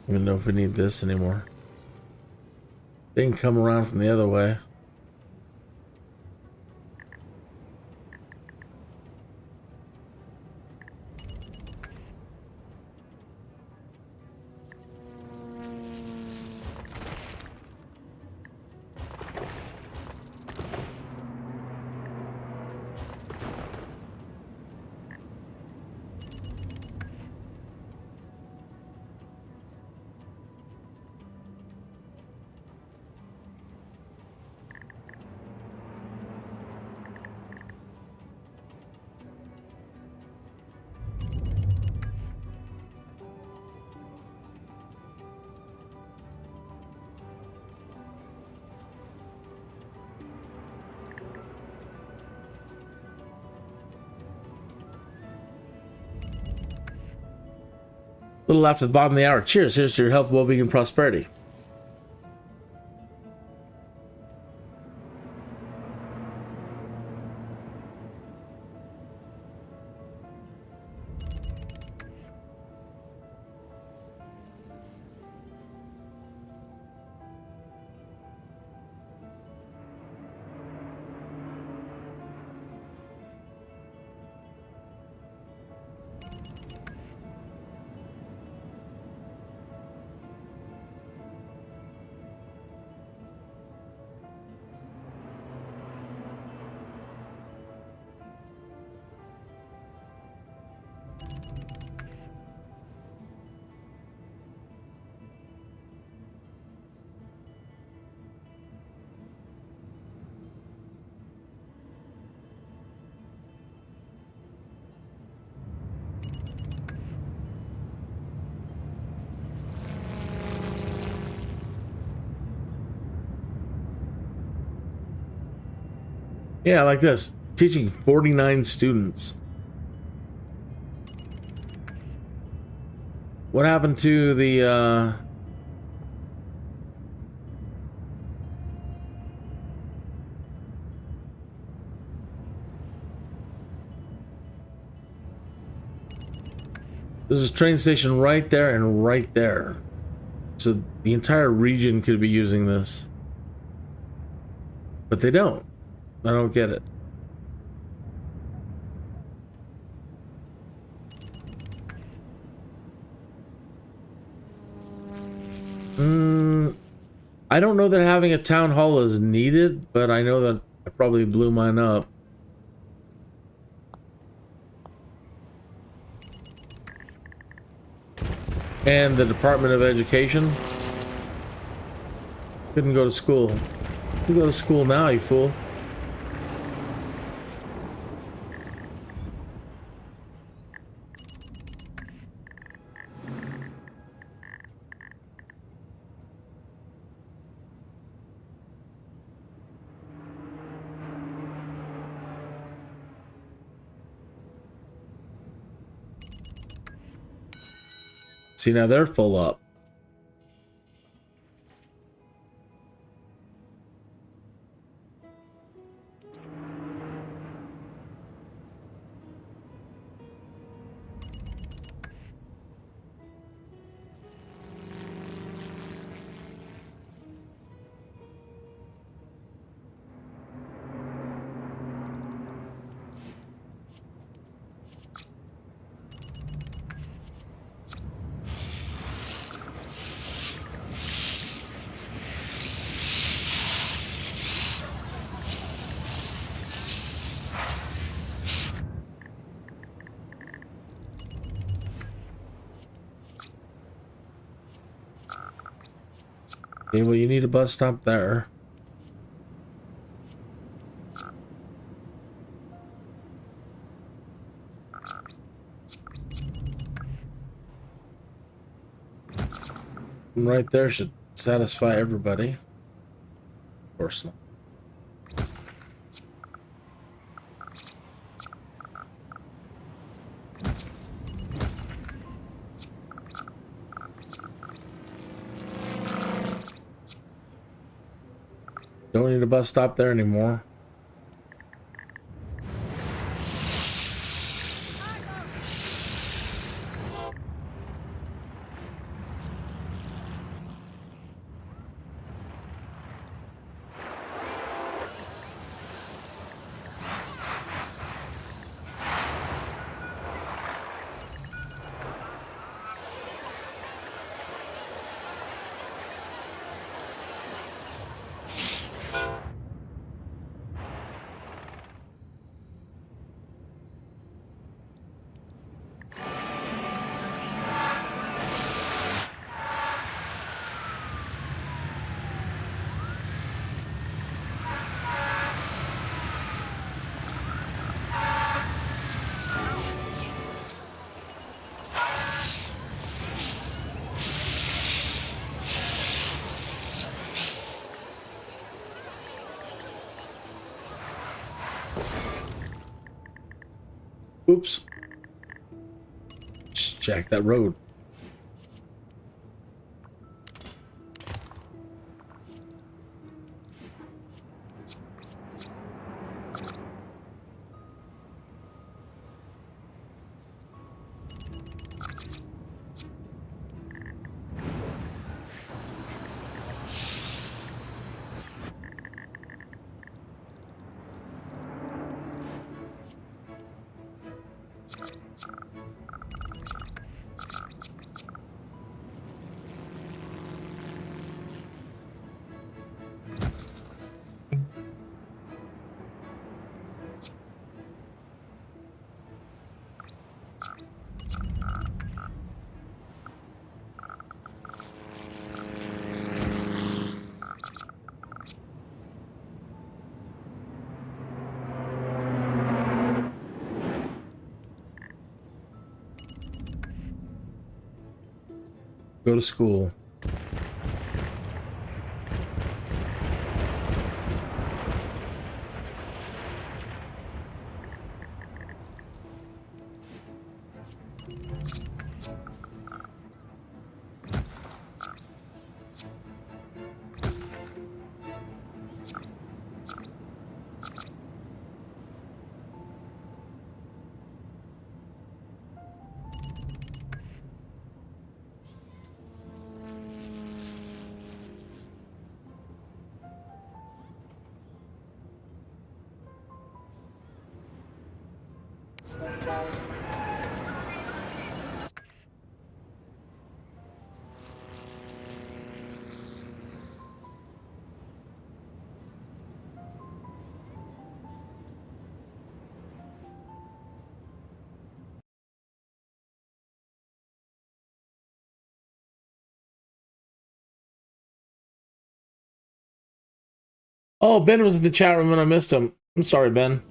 I don't even know if we need this anymore. They can come around from the other way. A little after the bottom of the hour. Cheers. Here's to your health, well-being, and prosperity. Yeah, like this. Teaching 49 students. What happened to the, There's a train station right there and right there. So the entire region could be using this. But they don't. I don't get it. I don't know that having a town hall is needed, but I know that I probably blew mine up. And the Department of Education couldn't go to school. You go to school now, you fool. See, now they're full up. Okay, well, you need a bus stop there. And right there should satisfy everybody. Of course not. Don't need a bus stop there anymore. Oops. Just jack that road. Go to school. Oh, Ben was in the chat room and I missed him. I'm sorry, Ben.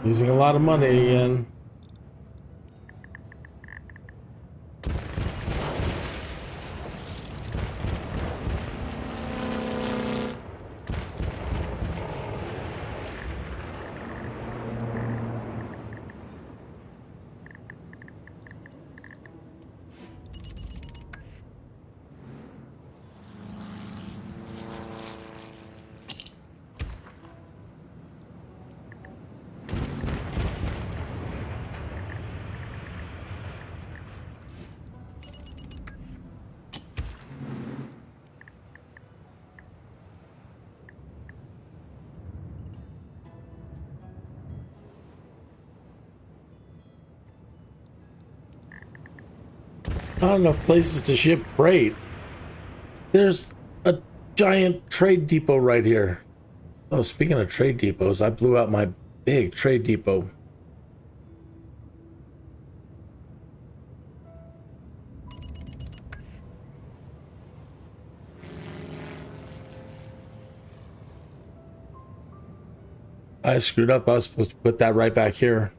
Using a lot of money again. Not enough places to ship freight. There's a giant trade depot right here. Oh, speaking of trade depots, I blew out my big trade depot. I screwed up. I was supposed to put that right back here.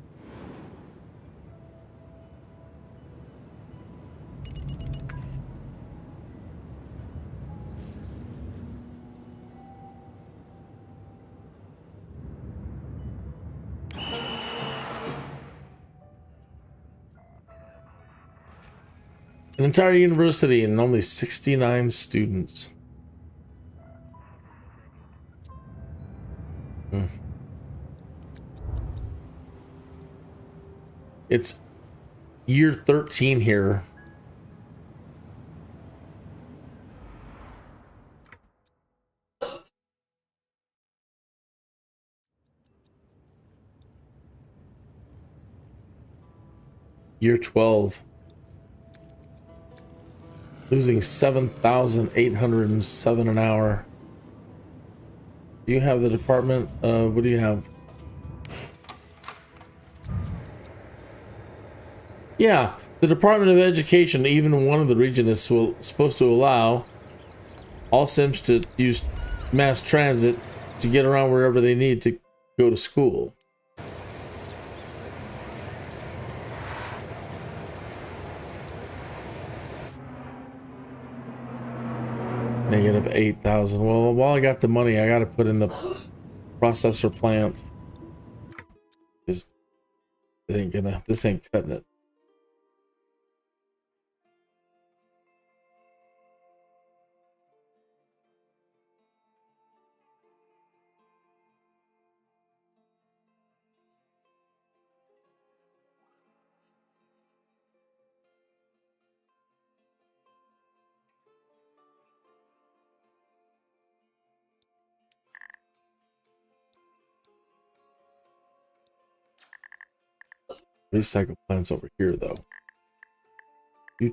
An entire university and only 69 students. It's year 13 here. Year 12. Losing 7,807 an hour. Do you have the department? What do you have? Yeah, the Department of Education, even in one of the regions, is supposed to allow all Sims to use mass transit to get around wherever they need to go to school. Negative 8,000. Well, while I got the money, I got to put in the processor plant. This ain't cutting it. Recycle plants over here, though. Do.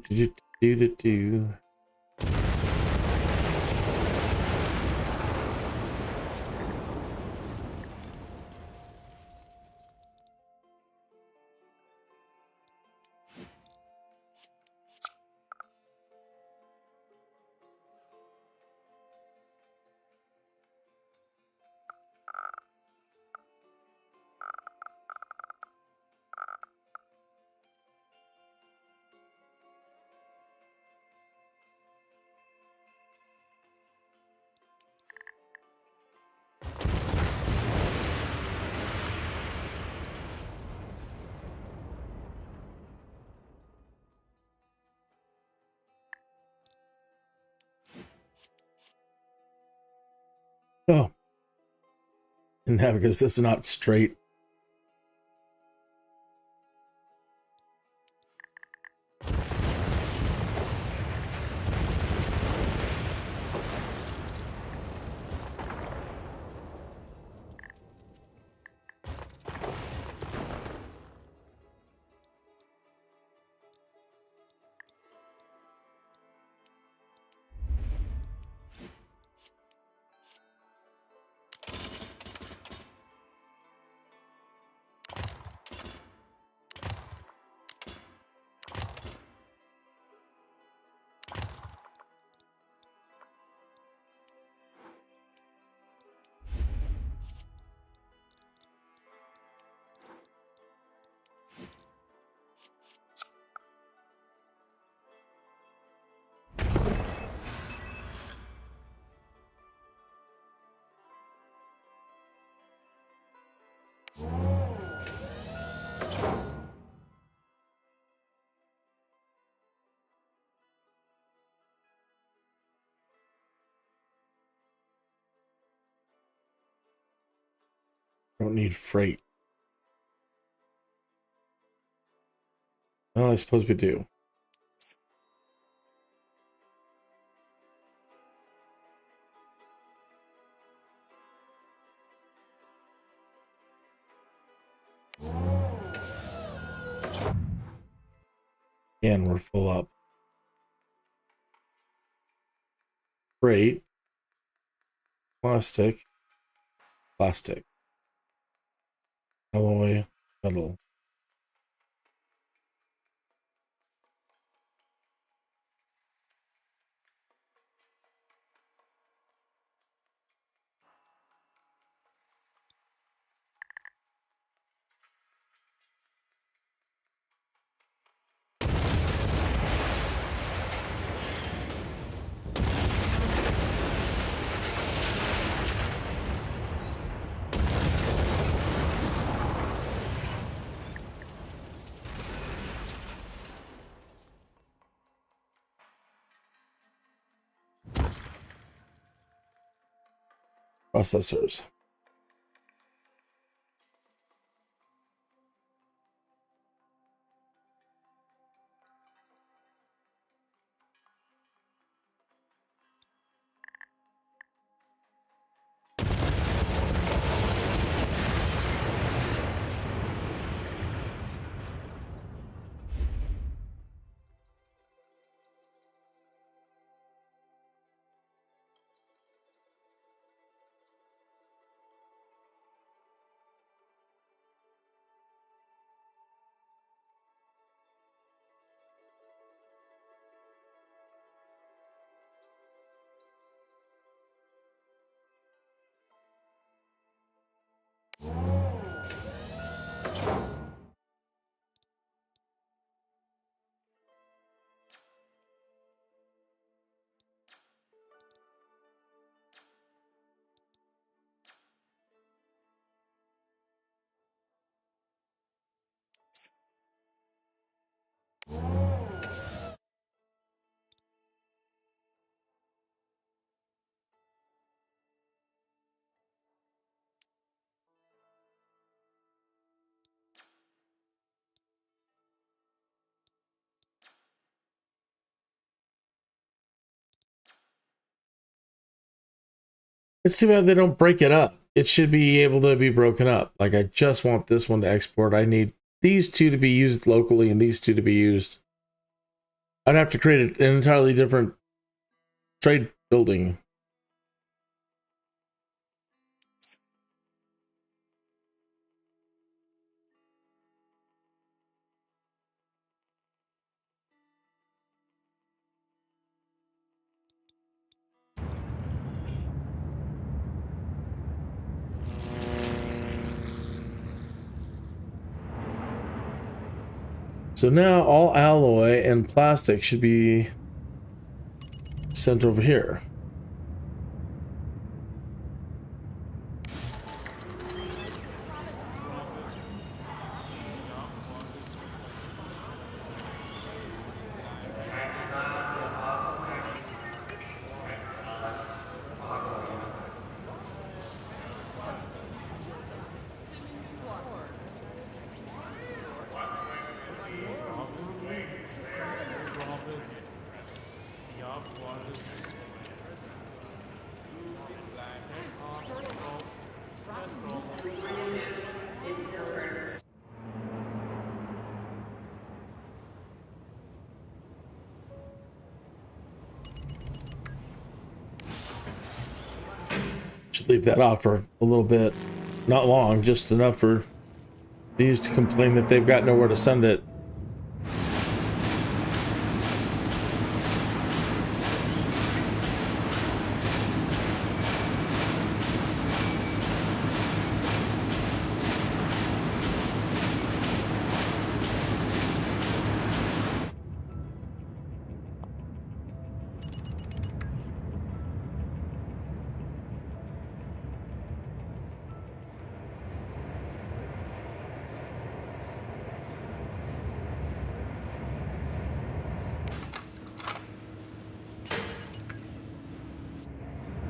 Oh, and yeah, because this is not straight. Don't need freight. Well, I suppose we do. And we're full up. Freight. Plastic. Plastic. Alloy. Metal. Processors. It's too bad they don't break it up. It should be able to be broken up. Like, I just want this one to export. I need these two to be used locally and these two to be used. I'd have to create an entirely different trade building. So now all alloy and plastic should be sent over here. Should leave that out for a little bit. Not long, just enough for these to complain that they've got nowhere to send it.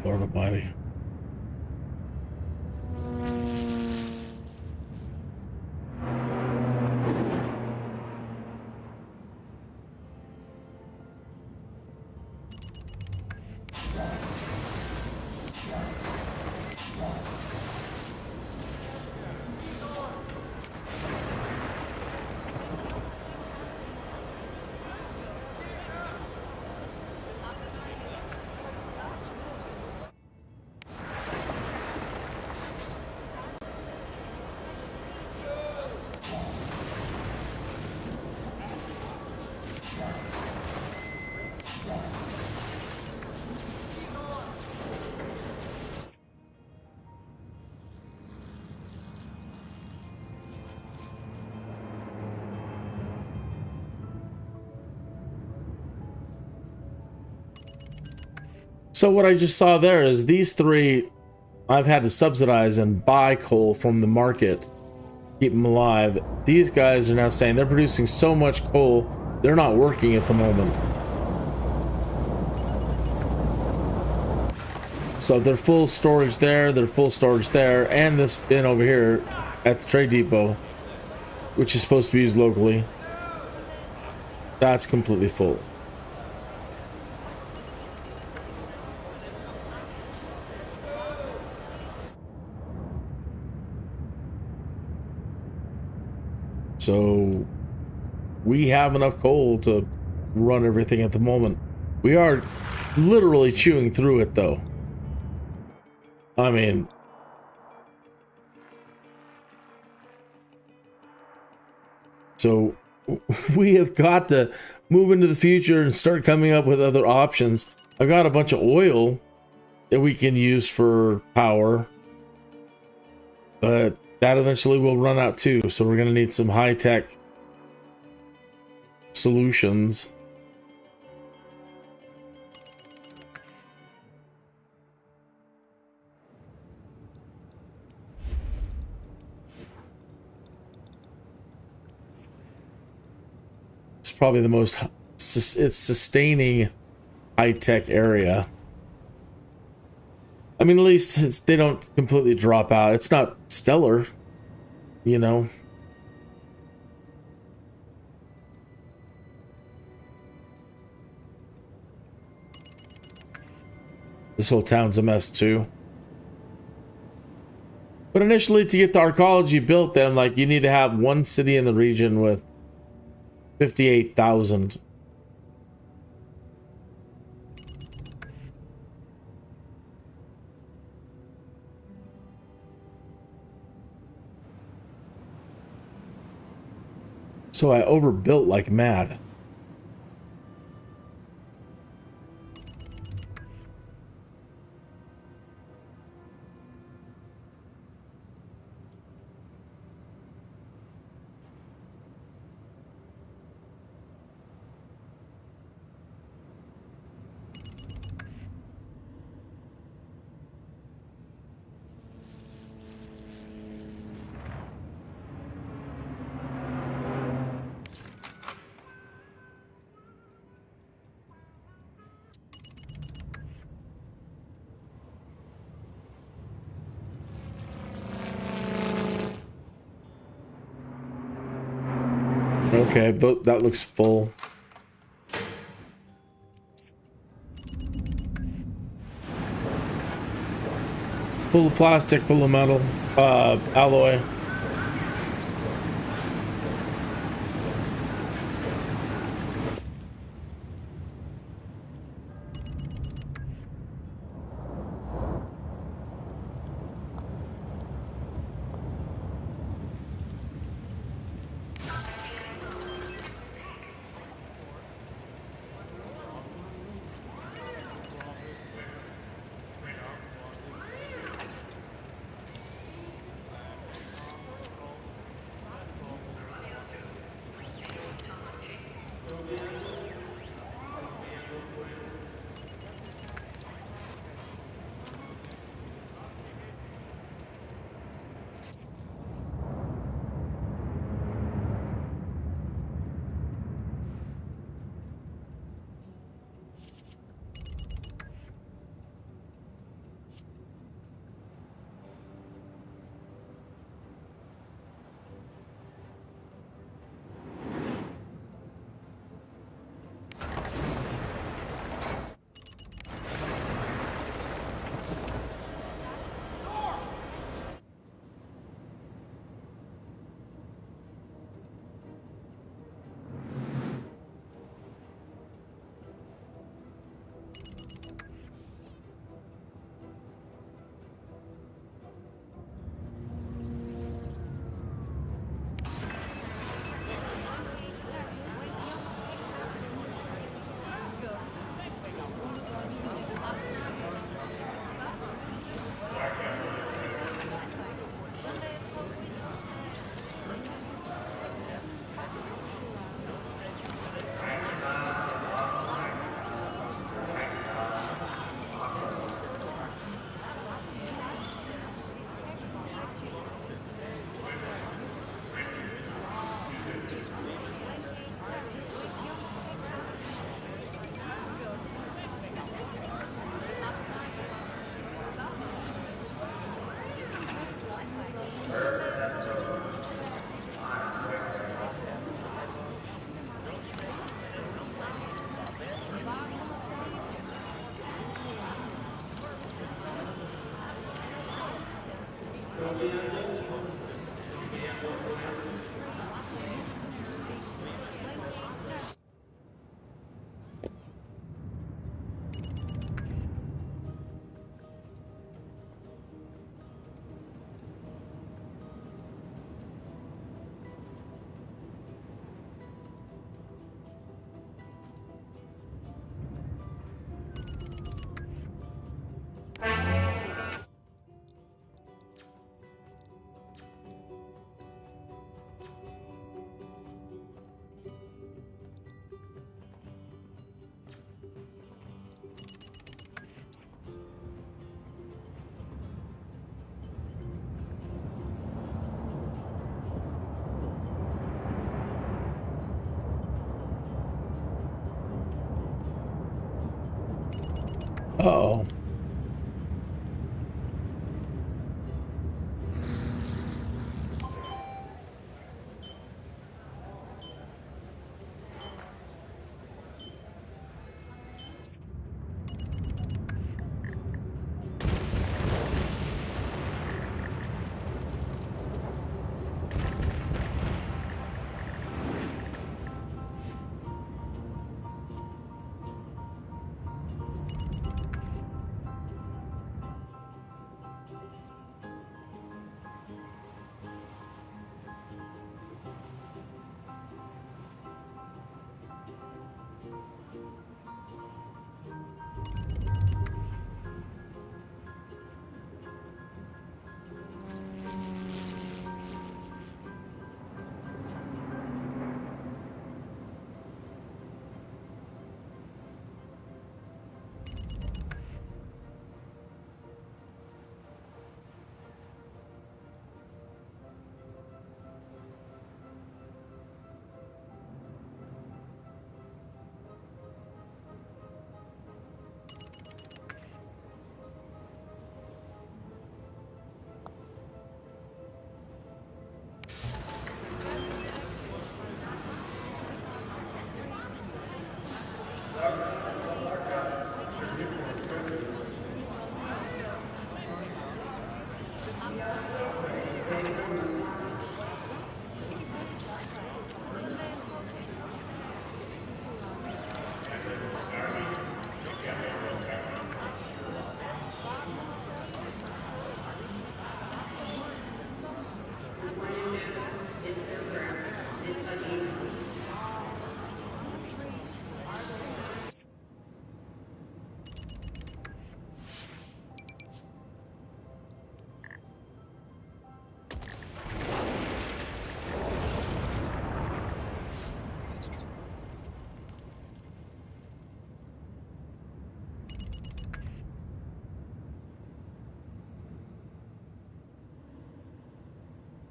Lord Almighty. So what I just saw there is these three I've had to subsidize and buy coal from the market, keep them alive. These guys are now saying they're producing so much coal, they're not working at the moment. So they're full storage there, they're full storage there, and this bin over here at the trade depot, which is supposed to be used locally, that's completely full. So we have enough coal to run everything at the moment. We are literally chewing through it though. I mean, so we have got to move into the future and start coming up with other options. I got a bunch of oil that we can use for power, but that eventually will run out too, so we're going to need some high-tech solutions. It's probably the most, it's sustaining high-tech area. I mean, at least they don't completely drop out. It's not stellar, you know. This whole town's a mess too. But initially, to get the Arcology built, then, like, you need to have one city in the region with 58,000. So I overbuilt like mad. Okay, but that looks full. Full of plastic, full of metal, alloy. Uh-oh.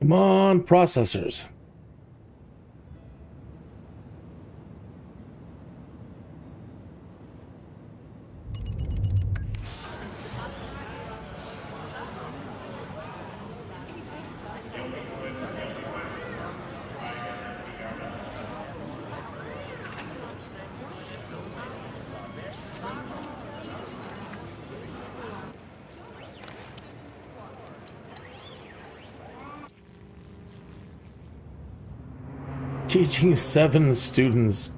Come on, processors. Teaching 7 students.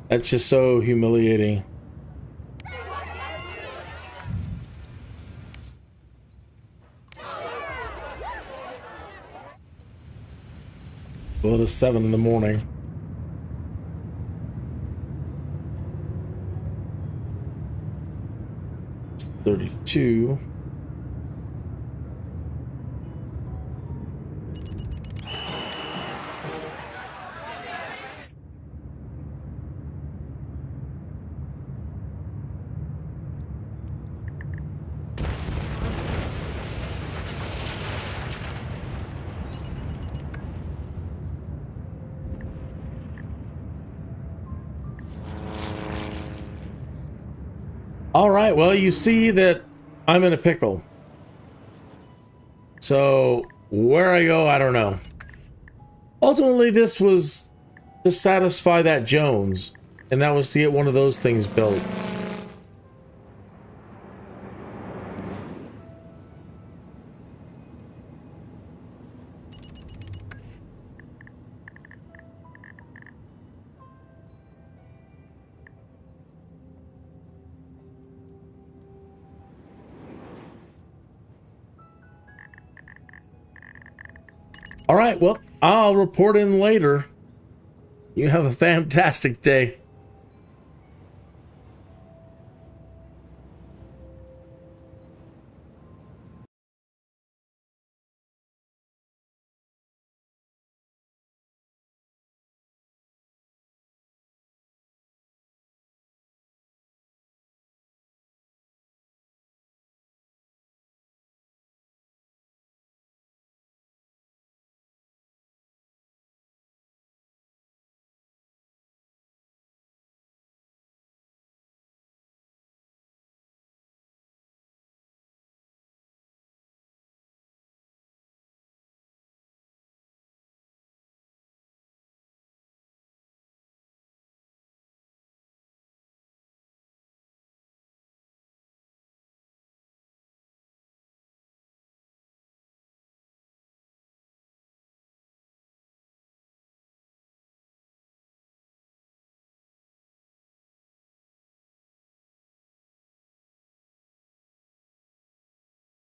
That's just so humiliating. Well, it's 7 in the morning. It's 32. All right, well, you see that I'm in a pickle. So, where I go, I don't know. Ultimately, this was to satisfy that Jones, and that was to get one of those things built. All right, well, I'll report in later. You have a fantastic day.